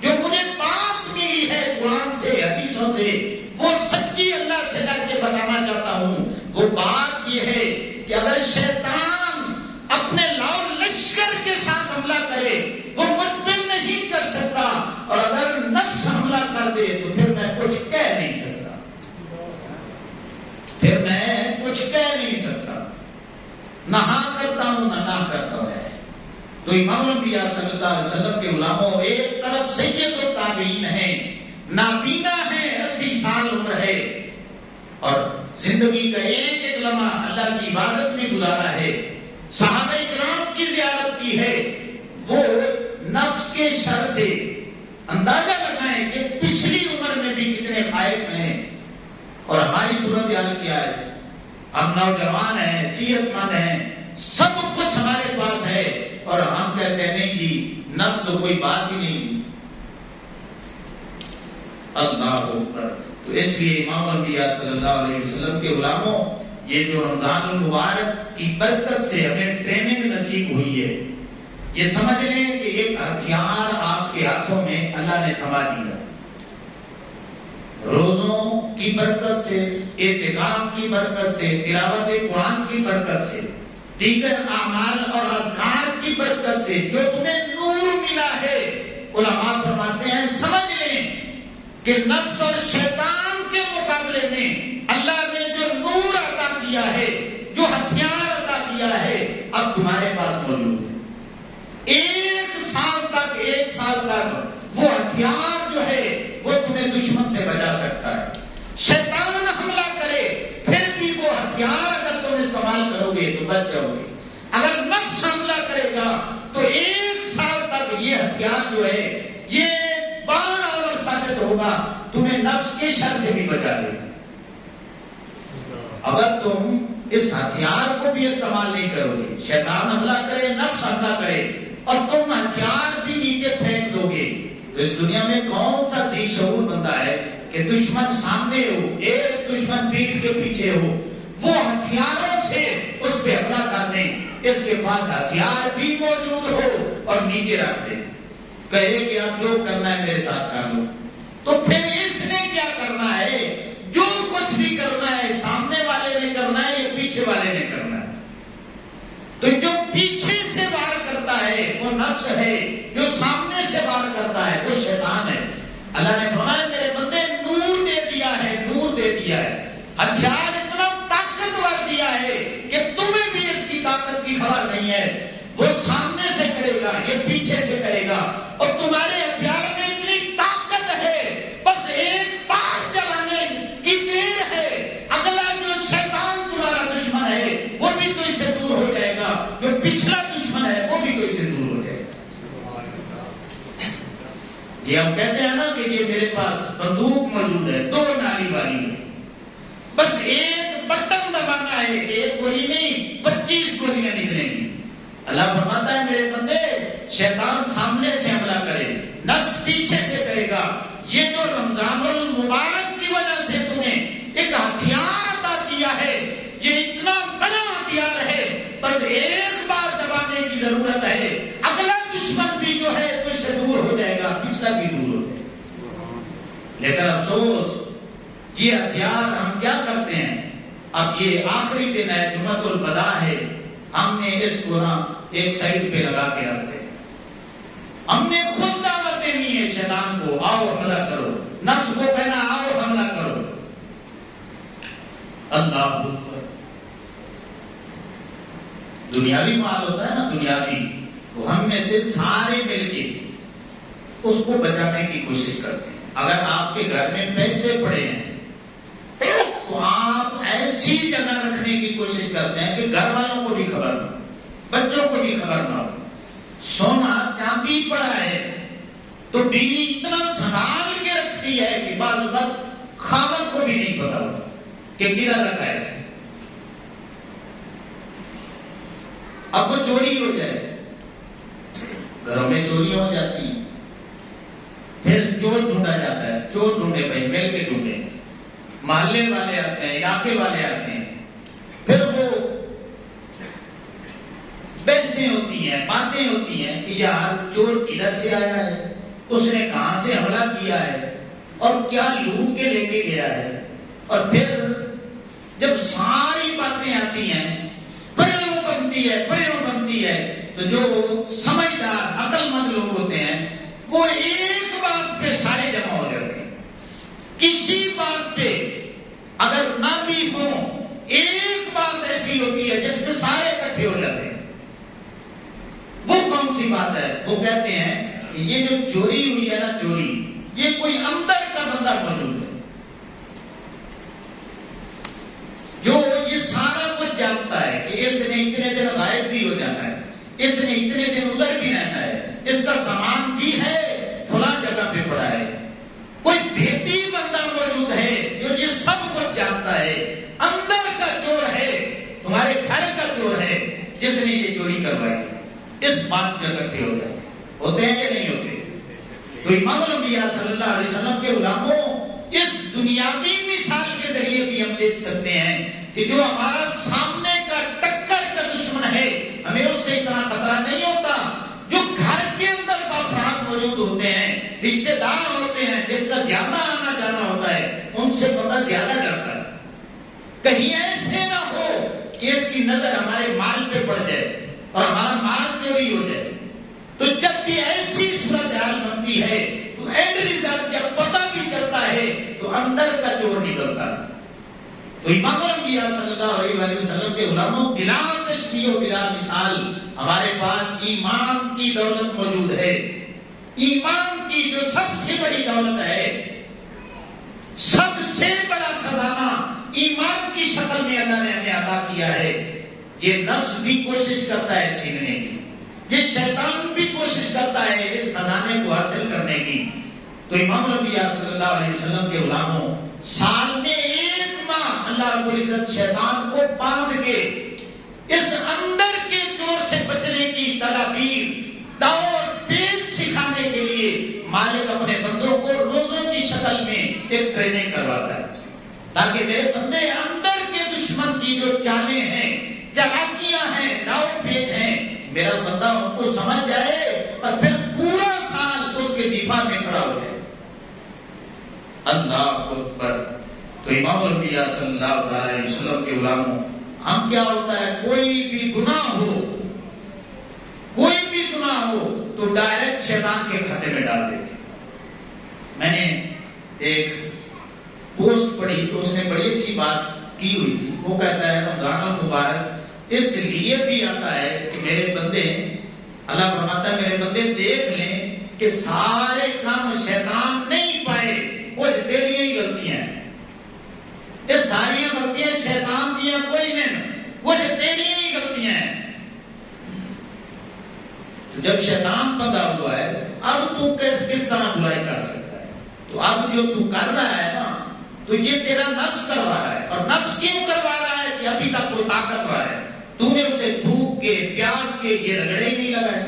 جو مجھے بات ملی ہے قرآن سے حدیثوں سے وہ سچی اللہ سے ڈر کے بتانا چاہتا ہوں۔ وہ بات یہ ہے کہ اگر شیطان اپنے لاؤ لشکر کے ساتھ حملہ کرے وہ مجھ پہ نہیں کر سکتا، اور اگر نفس حملہ کر دے تو پھر میں کچھ کہہ نہیں سکتا، پھر میں کچھ کہہ نہیں سکتا، نہ ہاں کرتا ہوں نہ کرتا ہوں۔ تو امام الانبیاء صلی اللہ علیہ وسلم کے علماء ایک طرف سید التابعین ہیں، نابینا ہے، 80 سال عمر ہے، اور زندگی کا ایک ایک لمحہ اللہ کی عبادت میں گزارا ہے، صحابہ کرام کی زیارت کی ہے، وہ نفس کے شر سے اندازہ لگائیں کہ پچھلی عمر میں بھی کتنے خائف ہیں، اور ہماری صورتحال کیا ہے؟ ہم نوجوان ہیں، صحت مند ہیں، سب کچھ ہمارے پاس ہے، اور ہم کہتے ہیں نہیں جی نفس تو کوئی بات ہی نہیں۔ اللہ اکبر۔ تو اس لیے امام الانبیاء صلی اللہ علیہ وسلم کے علماء یہ جو رمضان المبارک کی برکت سے ہمیں ٹریننگ نصیب ہوئی ہے، یہ سمجھ لیں کہ ایک ہتھیار آپ کے ہاتھوں میں اللہ نے تھما دیا، روزوں کی برکت سے، اعتکاف کی برکت سے، تلاوت قرآن کی برکت سے، دیگر اعمال اور اذکار کی برکت سے جو تمہیں نور ملا ہے، علماء فرماتے ہیں سمجھ لیں کہ نفس اور شیطان کے مقابلے میں اللہ نے جو نور عطا کیا ہے، جو ہتھیار عطا کیا ہے، اب تمہارے پاس موجود ہے۔ ایک سال تک وہ ہتھیار جو ہے وہ تمہیں دشمن سے بچا سکتا ہے۔ شیطان حملہ کرے پھر بھی وہ ہتھیار اگر تم استعمال کرو گے تو بچ جاؤ گے، اگر نفس حملہ کرے گا تو ایک سال تک یہ ہتھیار جو ہے یہ بار ثابت ہوگا، تمہیں نفس کے شر سے بھی بچا دے گا۔ اگر تم اس ہتھیار کو بھی استعمال نہیں کرو گے، شیطان حملہ کرے، نفس حملہ کرے، اور تم ہتھیار بھی نیچے پھینک دو گے، تو اس دنیا میں کون سا ذی شعور بندہ ہے کہ دشمن سامنے ہو، ایک دشمن پیٹھ کے پیچھے ہو، وہ ہتھیاروں سے اس پہ حملہ کر دیں، اس کے پاس ہتھیار بھی موجود ہو اور نیچے رکھ دے، کہے کہ اب جو کرنا ہے میرے ساتھ کر لو۔ تو پھر اس نے کیا کرنا ہے؟ جو کچھ بھی کرنا ہے سامنے والے نے کرنا ہے یا پیچھے والے نے کرنا ہے؟ تو جو پیچھے سے وار کرتا ہے وہ نفس ہے، جو سامنے سے وار کرتا ہے وہ شیطان ہے۔ اللہ نے فرمایا میرے بندے نور دے دیا ہے، نور دے دیا ہے، ہتھیار اتنا طاقتور دیا ہے کہ تمہیں بھی اس کی طاقت کی خبر نہیں ہے۔ وہ سامنے سے کرے گا، یہ پیچھے سے کرے گا، اور تمہارے ہتھیار میں اتنی طاقت ہے، بس ایک بار چلانے کی دیر ہے، اگلا جو شیطان تمہارا دشمن ہے وہ بھی تو اس سے دور ہو جائے گا، جو پچھلا دشمن ہے وہ بھی تو اس سے دور ہو جائے گا۔ یہ ہم کہتے ہیں نا کہ یہ میرے پاس بندوق موجود ہے، 2 نالی والی ہے، بس ایک بٹن دبانا ہے، ایک گولی نہیں 25 گولیاں نکلیں گی۔ اللہ فرماتا ہے میرے بندے شیطان سامنے سے حملہ کرے، نفس پیچھے سے کرے گا، یہ تو رمضان المبارک کی وجہ سے تمہیں ایک ہتھیار عطا کیا ہے، یہ اتنا بڑا ہتھیار ہے، بس ایک بار دبانے کی ضرورت ہے، اگلا دشمن بھی جو ہے تو اس سے دور ہو جائے گا، پچھلا بھی دور ہو جائے گا۔ لیکن افسوس یہ ہتھیار ہم کیا کرتے ہیں؟ اب یہ آخری دن ہے، جمعۃ الوداع ہے، ہم نے اس کو نا ایک سائڈ پہ لگا کے رکھتے ہیں۔ ہم نے خود دعوت دینی ہے شیطان کو، آؤ حملہ کرو، نفس کو کہنا آؤ حملہ کرو۔ اللہ اکبر۔ دنیاوی مال ہوتا ہے نا، دنیاوی، تو ہم میں سے سارے مل کے اس کو بچانے کی کوشش کرتے ہیں۔ اگر آپ کے گھر میں پیسے پڑے ہیں تو آپ ایسی جگہ رکھنے کی کوشش کرتے ہیں کہ گھر والوں کو بھی خبر نہ ہو، بچوں کو بھی خبر نہ ہو۔ سونا چاندی پڑا ہے تو بیوی اتنا سنبھال کے رکھتی ہے کہ بعض وقت خاوند کو بھی نہیں پتا ہوتا کہ کدھر رکھا ہے۔ اب وہ چوری ہو جائے، گھروں میں چوریاں ہو جاتی ہیں، پھر چور ڈھونڈا جاتا ہے، چور ڈھونڈے بھائی، مل کے ڈھونڈے، محلے والے آتے ہیں، علاقے والے آتے ہیں، پھر وہ بحثیں ہوتی ہیں، باتیں ہوتی ہیں کہ یار چور کدھر سے آیا ہے، اس نے کہاں سے حملہ کیا ہے اور کیا لوٹ کے لے کے گیا ہے۔ اور پھر جب ساری باتیں آتی ہیں، پیوں بنتی ہے تو جو سمجھدار عقل مند لوگ ہوتے ہیں وہ ایک بات پہ سارے جمع ہو جاتے ہیں۔ کسی بات پہ اگر نہ بھی ہو، ایک بات ایسی ہوتی ہے جس پہ سارے اکٹھے ہو جاتے ہیں۔ وہ کون سی بات ہے؟ وہ کہتے ہیں کہ یہ جو چوری ہوئی ہے نا، چوری، یہ کوئی اندر کا بندہ موجود ہے جو یہ سارا کچھ جانتا ہے کہ اس نے اتنے دن غائب بھی ہو جانا ہے، اس نے اتنے دن ادھر بھی رہنا ہے، اس کا سامان بھی ہے فلاں جگہ پہ پڑا ہے۔ کوئی بھیتی بندہ موجود ہے جو یہ سب کچھ جانتا ہے، اندر کا چور ہے، تمہارے گھر کا چور ہے جس نے یہ چوری کروائی۔ اس بات پہ اکٹھے ہو جاتے ہوتے ہیں کہ نہیں ہوتے؟ تو امام الانبیاء صلی اللہ علیہ وسلم کے غلاموں، اس دنیاوی مثال کے ذریعے بھی ہم دیکھ سکتے ہیں کہ جو ہمارا سامنے کا ٹکر کا دشمن ہے، ہمیں اس سے اتنا خطرہ نہیں ہوتا۔ جو گھر کے اندر افراد موجود ہوتے ہیں، رشتے دار ہوتے ہیں، جن کا زیادہ آنا جانا ہوتا ہے، ان سے بندہ زیادہ ڈرتا ہے۔ کہیں ایسے نہ ہو کہ اس کی نظر ہمارے مال پہ پڑ جائے اور ہمارا مال چوری ہو جائے۔ تو جب بھی ایسی صورتحال بنتی ہے تو اینڈ ریزلٹ جب پتہ بھی چلتا ہے تو اندر کا چور نکلتا ہے۔ تو امام الانبیاء صلی اللہ علیہ وآلہ وسلم کے غلاموں، بلا تشبیہ و بلا مثال ہمارے پاس ایمان کی دولت موجود ہے۔ ایمان کی جو سب سے بڑی دولت ہے، سب سے بڑا خزانہ ایمان کی شکل میں اللہ نے ہمیں عطا کیا ہے۔ یہ نفس بھی کوشش کرتا ہے چھیننے کی، یہ شیطان بھی کوشش کرتا ہے اس خزانے کو حاصل کرنے کی۔ تو امام الانبیاء صلی اللہ علیہ وسلم کے غلاموں، سال میں ایک ماہ اللہ رب العزت شیطان کو باندھ کے اس اندر کے چور سے بچنے کی تدابیر، دور پیچ سکھانے کے لیے مالک اپنے بندوں کو روزوں کی شکل میں ایک ٹریننگ کرواتا ہے، تاکہ میرے بندے اندر کے دشمن کی جو چالیں ہیں، چالاکیاں ہیں، داؤ پیچ ہیں، میرا بندہ ان کو سمجھ جائے اور پھر پورا سال اس کے دفاع میں کھڑا ہو جائے۔ اللہ اکبر۔ تو امام الانبیاء صلی اللہ علیہ وسلم کے غلاموں، ہم کیا ہوتا ہے، کوئی بھی گناہ ہو تو ڈائریکٹ شیطان کے کھاتے میں ڈال دیتے۔ میں نے ایک پوسٹ پڑھی تو اس نے بڑی اچھی بات کی ہوئی تھی۔ وہ کہتا ہے رمضان المبارک اس لیے بھی آتا ہے کہ میرے بندے، اللہ فرماتا ہے میرے بندے دیکھ لیں کہ سارے کام شیطان نہیں پائے، وہ تیری ہی غلطیاں ہیں، یہ ساری غلطیاں شیطان دیا کوئی نہیں، وہ تیری ہی غلطیاں ہیں۔ تو جب شیطان بندہ ہوا ہے، اب تو کس طرح برائی کر سکتا ہے؟ تو اب جو تو کر رہا ہے نا، تو یہ تیرا نفس کروا رہا ہے، اور نفس کیوں کروا رہا ہے کہ ابھی تک وہ طاقتور ہے، تو نے اسے بھوک کے پیاس کے یہ رگڑے ہی نہیں لگائے۔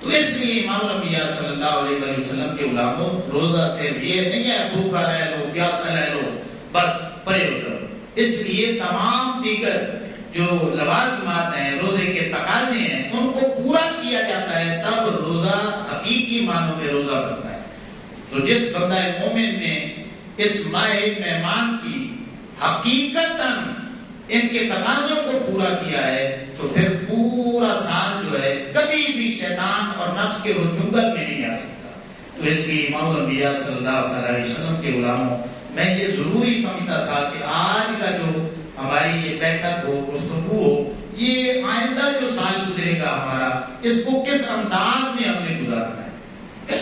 تو اس لیے امام الانبیاء صلی اللہ علیہ وسلم کے غلاموں، روزہ صرف یہ نہیں ہے بھوکا رہ لو، پیاسا رہ لو، بس پڑے اترو. اس لیے تمام دیگر جو لوازمات ہیں، روزے کے تقاضے ہیں، ان کو پورا کیا جاتا ہے، تب روزہ حقیقی معنوں میں روزہ بنتا ہے. تو جس بندہ مومن نے اس ماہ مہمان کی حقیقتاً ان کے تقاضوں کو پورا کیا ہے، تو پھر پورا سال جو ہے کبھی بھی شیطان اور نفس کے وہ جنگل میں نہیں آ سکتا. تو اس لیے امام الانبیاء صلی اللہ علیہ وسلم کے غلاموں، میں یہ ضروری سمجھتا تھا کہ آج کا جو ہماری یہ بیٹھک ہو، گفتگو ہو، یہ آئندہ جو سال گزرے گا ہمارا، اس کو کس انداز میں ہم نے گزارنا ہے.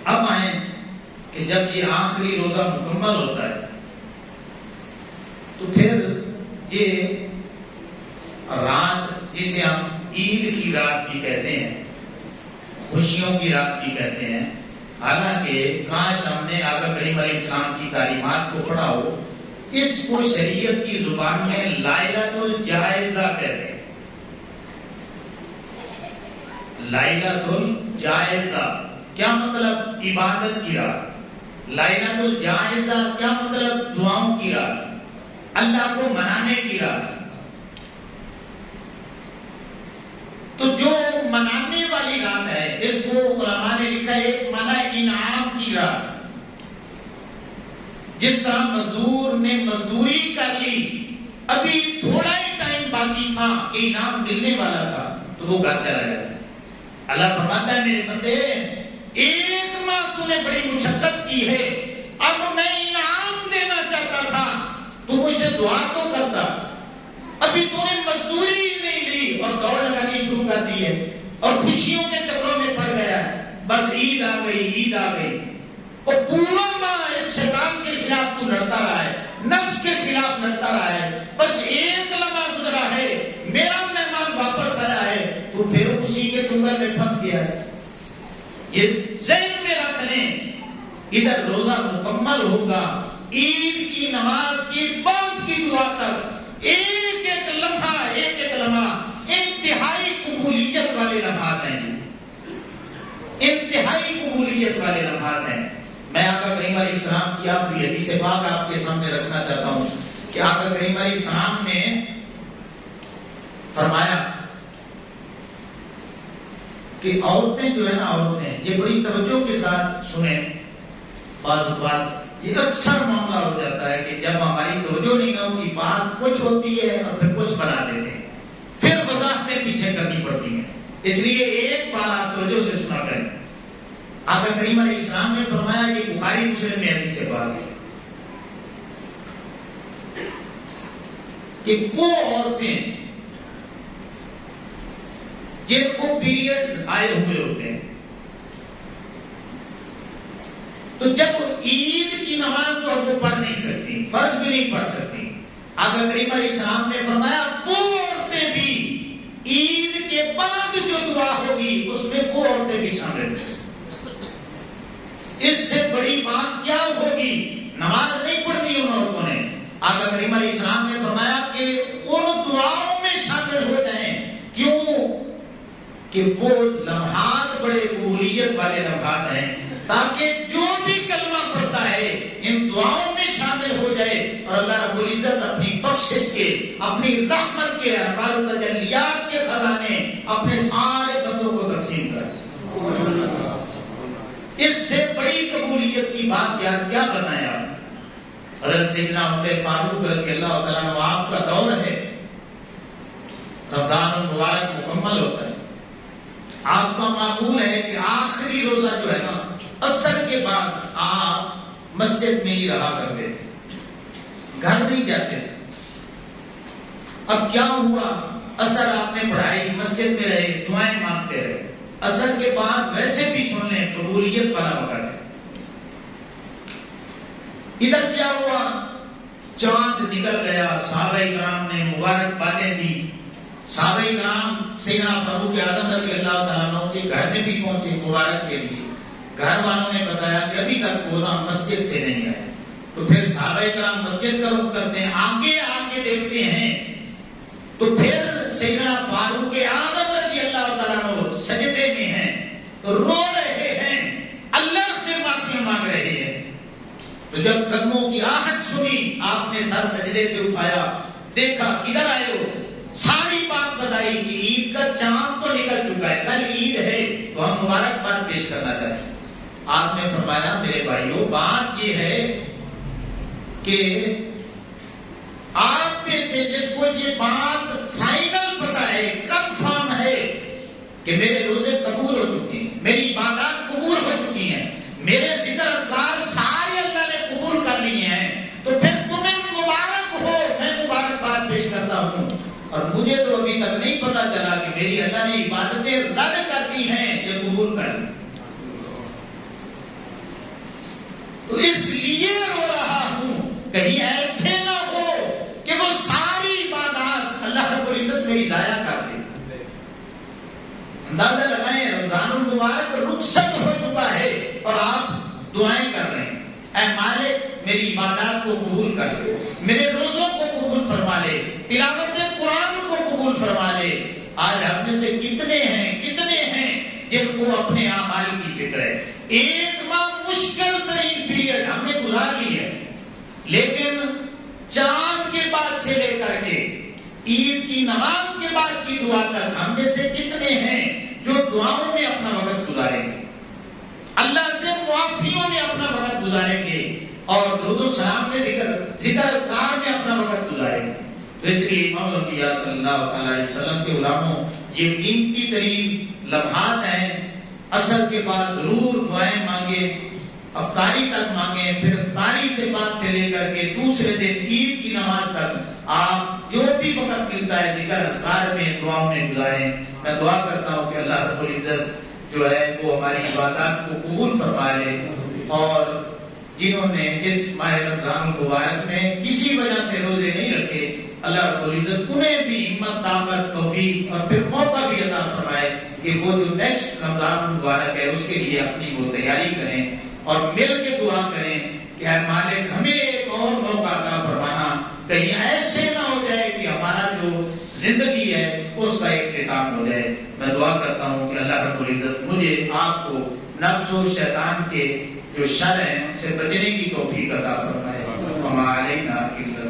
اب آئیں کہ جب یہ آخری روزہ مکمل ہوتا ہے تو پھر یہ رات جسے ہم عید کی رات بھی کہتے ہیں، خوشیوں کی رات بھی کہتے ہیں، حالانکہ کاش ہم نے آقا کریم علیہ السلام کی تعلیمات کو پڑھا ہو. اس کو شریعت کی زبان میں لائلۃ الجائزہ کہتے ہیں. لائلۃ الجائزہ کیا مطلب؟ عبادت کی رات. لائلۃ الجائزہ کیا مطلب؟ دعاؤں کی رات، اللہ کو منانے کی رات. تو جو منانے والی رات ہے، اس کو علماء نے لکھا ہے ایک معنی انعام کی رات. جس طرح مزدور نے مزدوری کر لی، ابھی تھوڑا ہی ٹائم باقی تھا کہ انعام ملنے والا تھا، تو وہ گھر چلا جاتا ہے. اللہ فرماتا ہے میرے بندے، ایک ماہ تو نے بڑی مشقت کی ہے، اب میں انعام دینا چاہتا تھا، تو مجھ سے دعا تو کرتا. ابھی تو نے مزدوری ہی نہیں لی اور دوڑ لگانی شروع کر دی ہے اور خوشیوں کے چکروں میں پڑ گیا. بس عید آ گئی، عید آ گئی، اور پورا ماہ اس شیطان کے خلاف تو لڑتا رہا ہے، نفس کے خلاف لڑتا رہا ہے. بس ایک لمحہ گزرا ہے، میرا مہمان واپس آیا ہے، تو پھر اسی کے چنگل میں پھنس گیا ہے. یہ ذہن میں رکھ لیں. ادھر روزہ مکمل ہوگا، عید کی نماز کی بعد کی دعا تک ایک ایک لمحہ، ایک ایک لمحہ انتہائی قبولیت والے لمحات ہیں. انتہائی قبولیت والے لمحات ہیں. میں آقا کریم علیہ السلام کی آخری حدیث پاک آپ کے سامنے رکھنا چاہتا ہوں کہ آقا کریم علیہ السلام نے فرمایا کہ عورتیں جو ہے نا، عورتیں، یہ بڑی توجہ کے ساتھ سنیں. بعض اوقات یہ اکثر معاملہ ہو جاتا ہے کہ جب ہماری توجہ نہیں ہوتی، بات کچھ ہوتی ہے اور پھر کچھ بنا دیتے ہیں، پھر وضاحتیں پیچھے کرنی پڑتی ہیں. اس لیے ایک بار آپ توجہ سے سنا کریں. آقا کریم علیہ السلام نے فرمایا کہ بخاری مسلم میں حدیث سے بات ہے کہ وہ عورتیں جن کو پیریڈ آئے ہوئے ہوتے ہیں، تو جب عید کی نماز تو وہ پڑھ نہیں سکتی، فرض بھی نہیں پڑھ سکتی. آقا کریم علیہ السلام نے فرمایا وہ عورتیں بھی عید کے بعد جو دعا ہوگی اس میں وہ عورتیں بھی شامل ہیں. اس سے بڑی بات کیا ہوگی؟ نماز نہیں پڑھنی ان عورتوں نے. آقا کریم علیہ السلام نے فرمایا کہ ان دعاؤں میں شامل ہو جائیں. کیوں؟ کہ وہ لمحات بڑے قبولیت والے لمحات ہیں، تاکہ جو بھی کلمہ پڑھتا ہے ان دعاؤں میں شامل ہو جائے اور اللہ رب العزت اپنی بخشش کے، اپنی رحمت کے، انوار و تجلیات کے خزانے اپنے سارے بندوں کو تقسیم کرے. اس سے بڑی قبولیت کی بات کیا بتائیں آپ. حضرت سیدنا عمر فاروق رضی اللہ تعالیٰ عنہ، آپ کا دور ہے، رمضان المبارک مکمل ہوتا ہے. آپ کا معمول ہے کہ آخری روزہ جو ہے نا، عصر کے بعد آپ مسجد میں ہی رہا کرتے تھے، گھر نہیں جاتے تھے. اب کیا ہوا؟ عصر آپ نے پڑھائی، مسجد میں رہے، دعائیں مانگتے رہے. عصر کے بعد ویسے بھی سن لیں قبولیت والا وقت ہے. ادھر کیا ہوا؟ چاند نکل گیا، صحابہ کرام نے مبارک باتیں دی. صحابہ کرام سیدنا فاروق اعظم رضی اللہ تعالیٰ عنہ کے گھر میں بھی پہنچے مبارک کے لیے. گھر والوں نے بتایا کہ ابھی تک وہ مسجد سے نہیں آئے. تو پھر صحابہ کرام مسجد کا رخ کرتے ہیں، آگے آگے دیکھتے ہیں تو پھر سیدنا فاروق اعظم رضی اللہ تعالیٰ عنہ سجدے میں ہیں، رو رہے ہیں، اللہ سے معافی مانگ رہے ہیں. تو جب قدموں کی کوئی آہٹ سنی، آپ نے سر سجدے سے اٹھایا، دیکھا کدھر آئے ہو، ساری بات بتائی کہ عید کا چاند تو نکل چکا ہے، کل عید ہے تو ہم مبارکباد پیش کرنا چاہتے ہیں۔ آپ نے فرمایا میرے بھائیوں بات یہ ہے کہ آپ میں سے جس کو یہ بات فائنل پتہ ہے، کنفرم ہے کہ میرے روزے قبول ہو چکے ہیں، میری عبادات قبول ہو چکی ہیں، میرے ذکر اذکار سارے اللہ نے قبول کر لیے ہیں، تو پھر تمہیں مبارک ہو، میں مبارکباد پیش کرتا ہوں۔ اور مجھے تو ابھی تک نہیں پتا چلا کہ میری اللہ نے عبادتیں رد کر دی ہیں یا قبول کر دی، تو اس لیے رو رہا ہوں کہیں ایسے نہ ہو کہ وہ ساری عبادات اللہ رب العزت میری ضائع کر دے۔ اندازہ لگائیں رمضان المبارک رخصت ہو چکا ہے اور آپ دعائیں کر رہے ہیں، اے مالک میری عبادات کو قبول کر دے، میرے روزوں کو قبول فرما لے، تلاوت قرآن کو قبول فرما لے۔ آج ہم میں سے کتنے ہیں جن کو اپنے اعمال کی فکر ہے؟ ایک ماہ مشکل ترین پیریڈ ہم نے گزار لی ہے، لیکن چاند کے بعد سے لے کر کے عید کی نماز کے بعد کی دعا تک ہم میں سے کتنے ہیں جو دعاؤں میں اپنا وقت گزاریں گے، اللہ سے معافیوں میں اپنا وقت گزاریں گے اور درود و سلام میں ذکر اذکار میں اپنا وقت گزاریں گے؟ تو اس لیے امام الانبیاء صلی اللہ تعالی علیہ وسلم کے غلاموں یہ قیمتی ترین لمحات ہیں، عصر کے بعد ضرور دعائیں مانگیں، افطاری تک مانگیں، پھر افطاری سے بعد سے لے کر کے دوسرے دن عید کی نماز تک آپ جو بھی وقت ملتا ہے ذکر اذکار میں دعاؤں میں گزاریں۔ میں دعا کرتا ہوں کہ اللہ رب العزت جو ہے وہ ہماری عبادات کو قبول فرما لے، اور جنہوں نے اس ماہ رمضان المبارک میں کسی وجہ سے روزے نہیں رکھے، اللہ رب العزت انہیں بھی ہمت، طاقت، توفیق اور پھر موقع بھی عطا فرمائے کہ وہ جو نیکسٹ رمضان المبارک ہے اس کے لیے اپنی وہ تیاری کریں اور مل کے دعا کریں کہ اے مالک ہمیں ایک اور موقع عطا فرمانا، کہیں ایسے نہ ہو جائے کہ ہمارا جو زندگی ہے اس کا اختتام ہو جائے۔ میں دعا کرتا ہوں کہ اللہ رب العزت مجھے آپ کو نفس و شیطان کے جو شر ہیں ان سے بچنے کی توفیق عطا فرمائے۔ وما علینا الا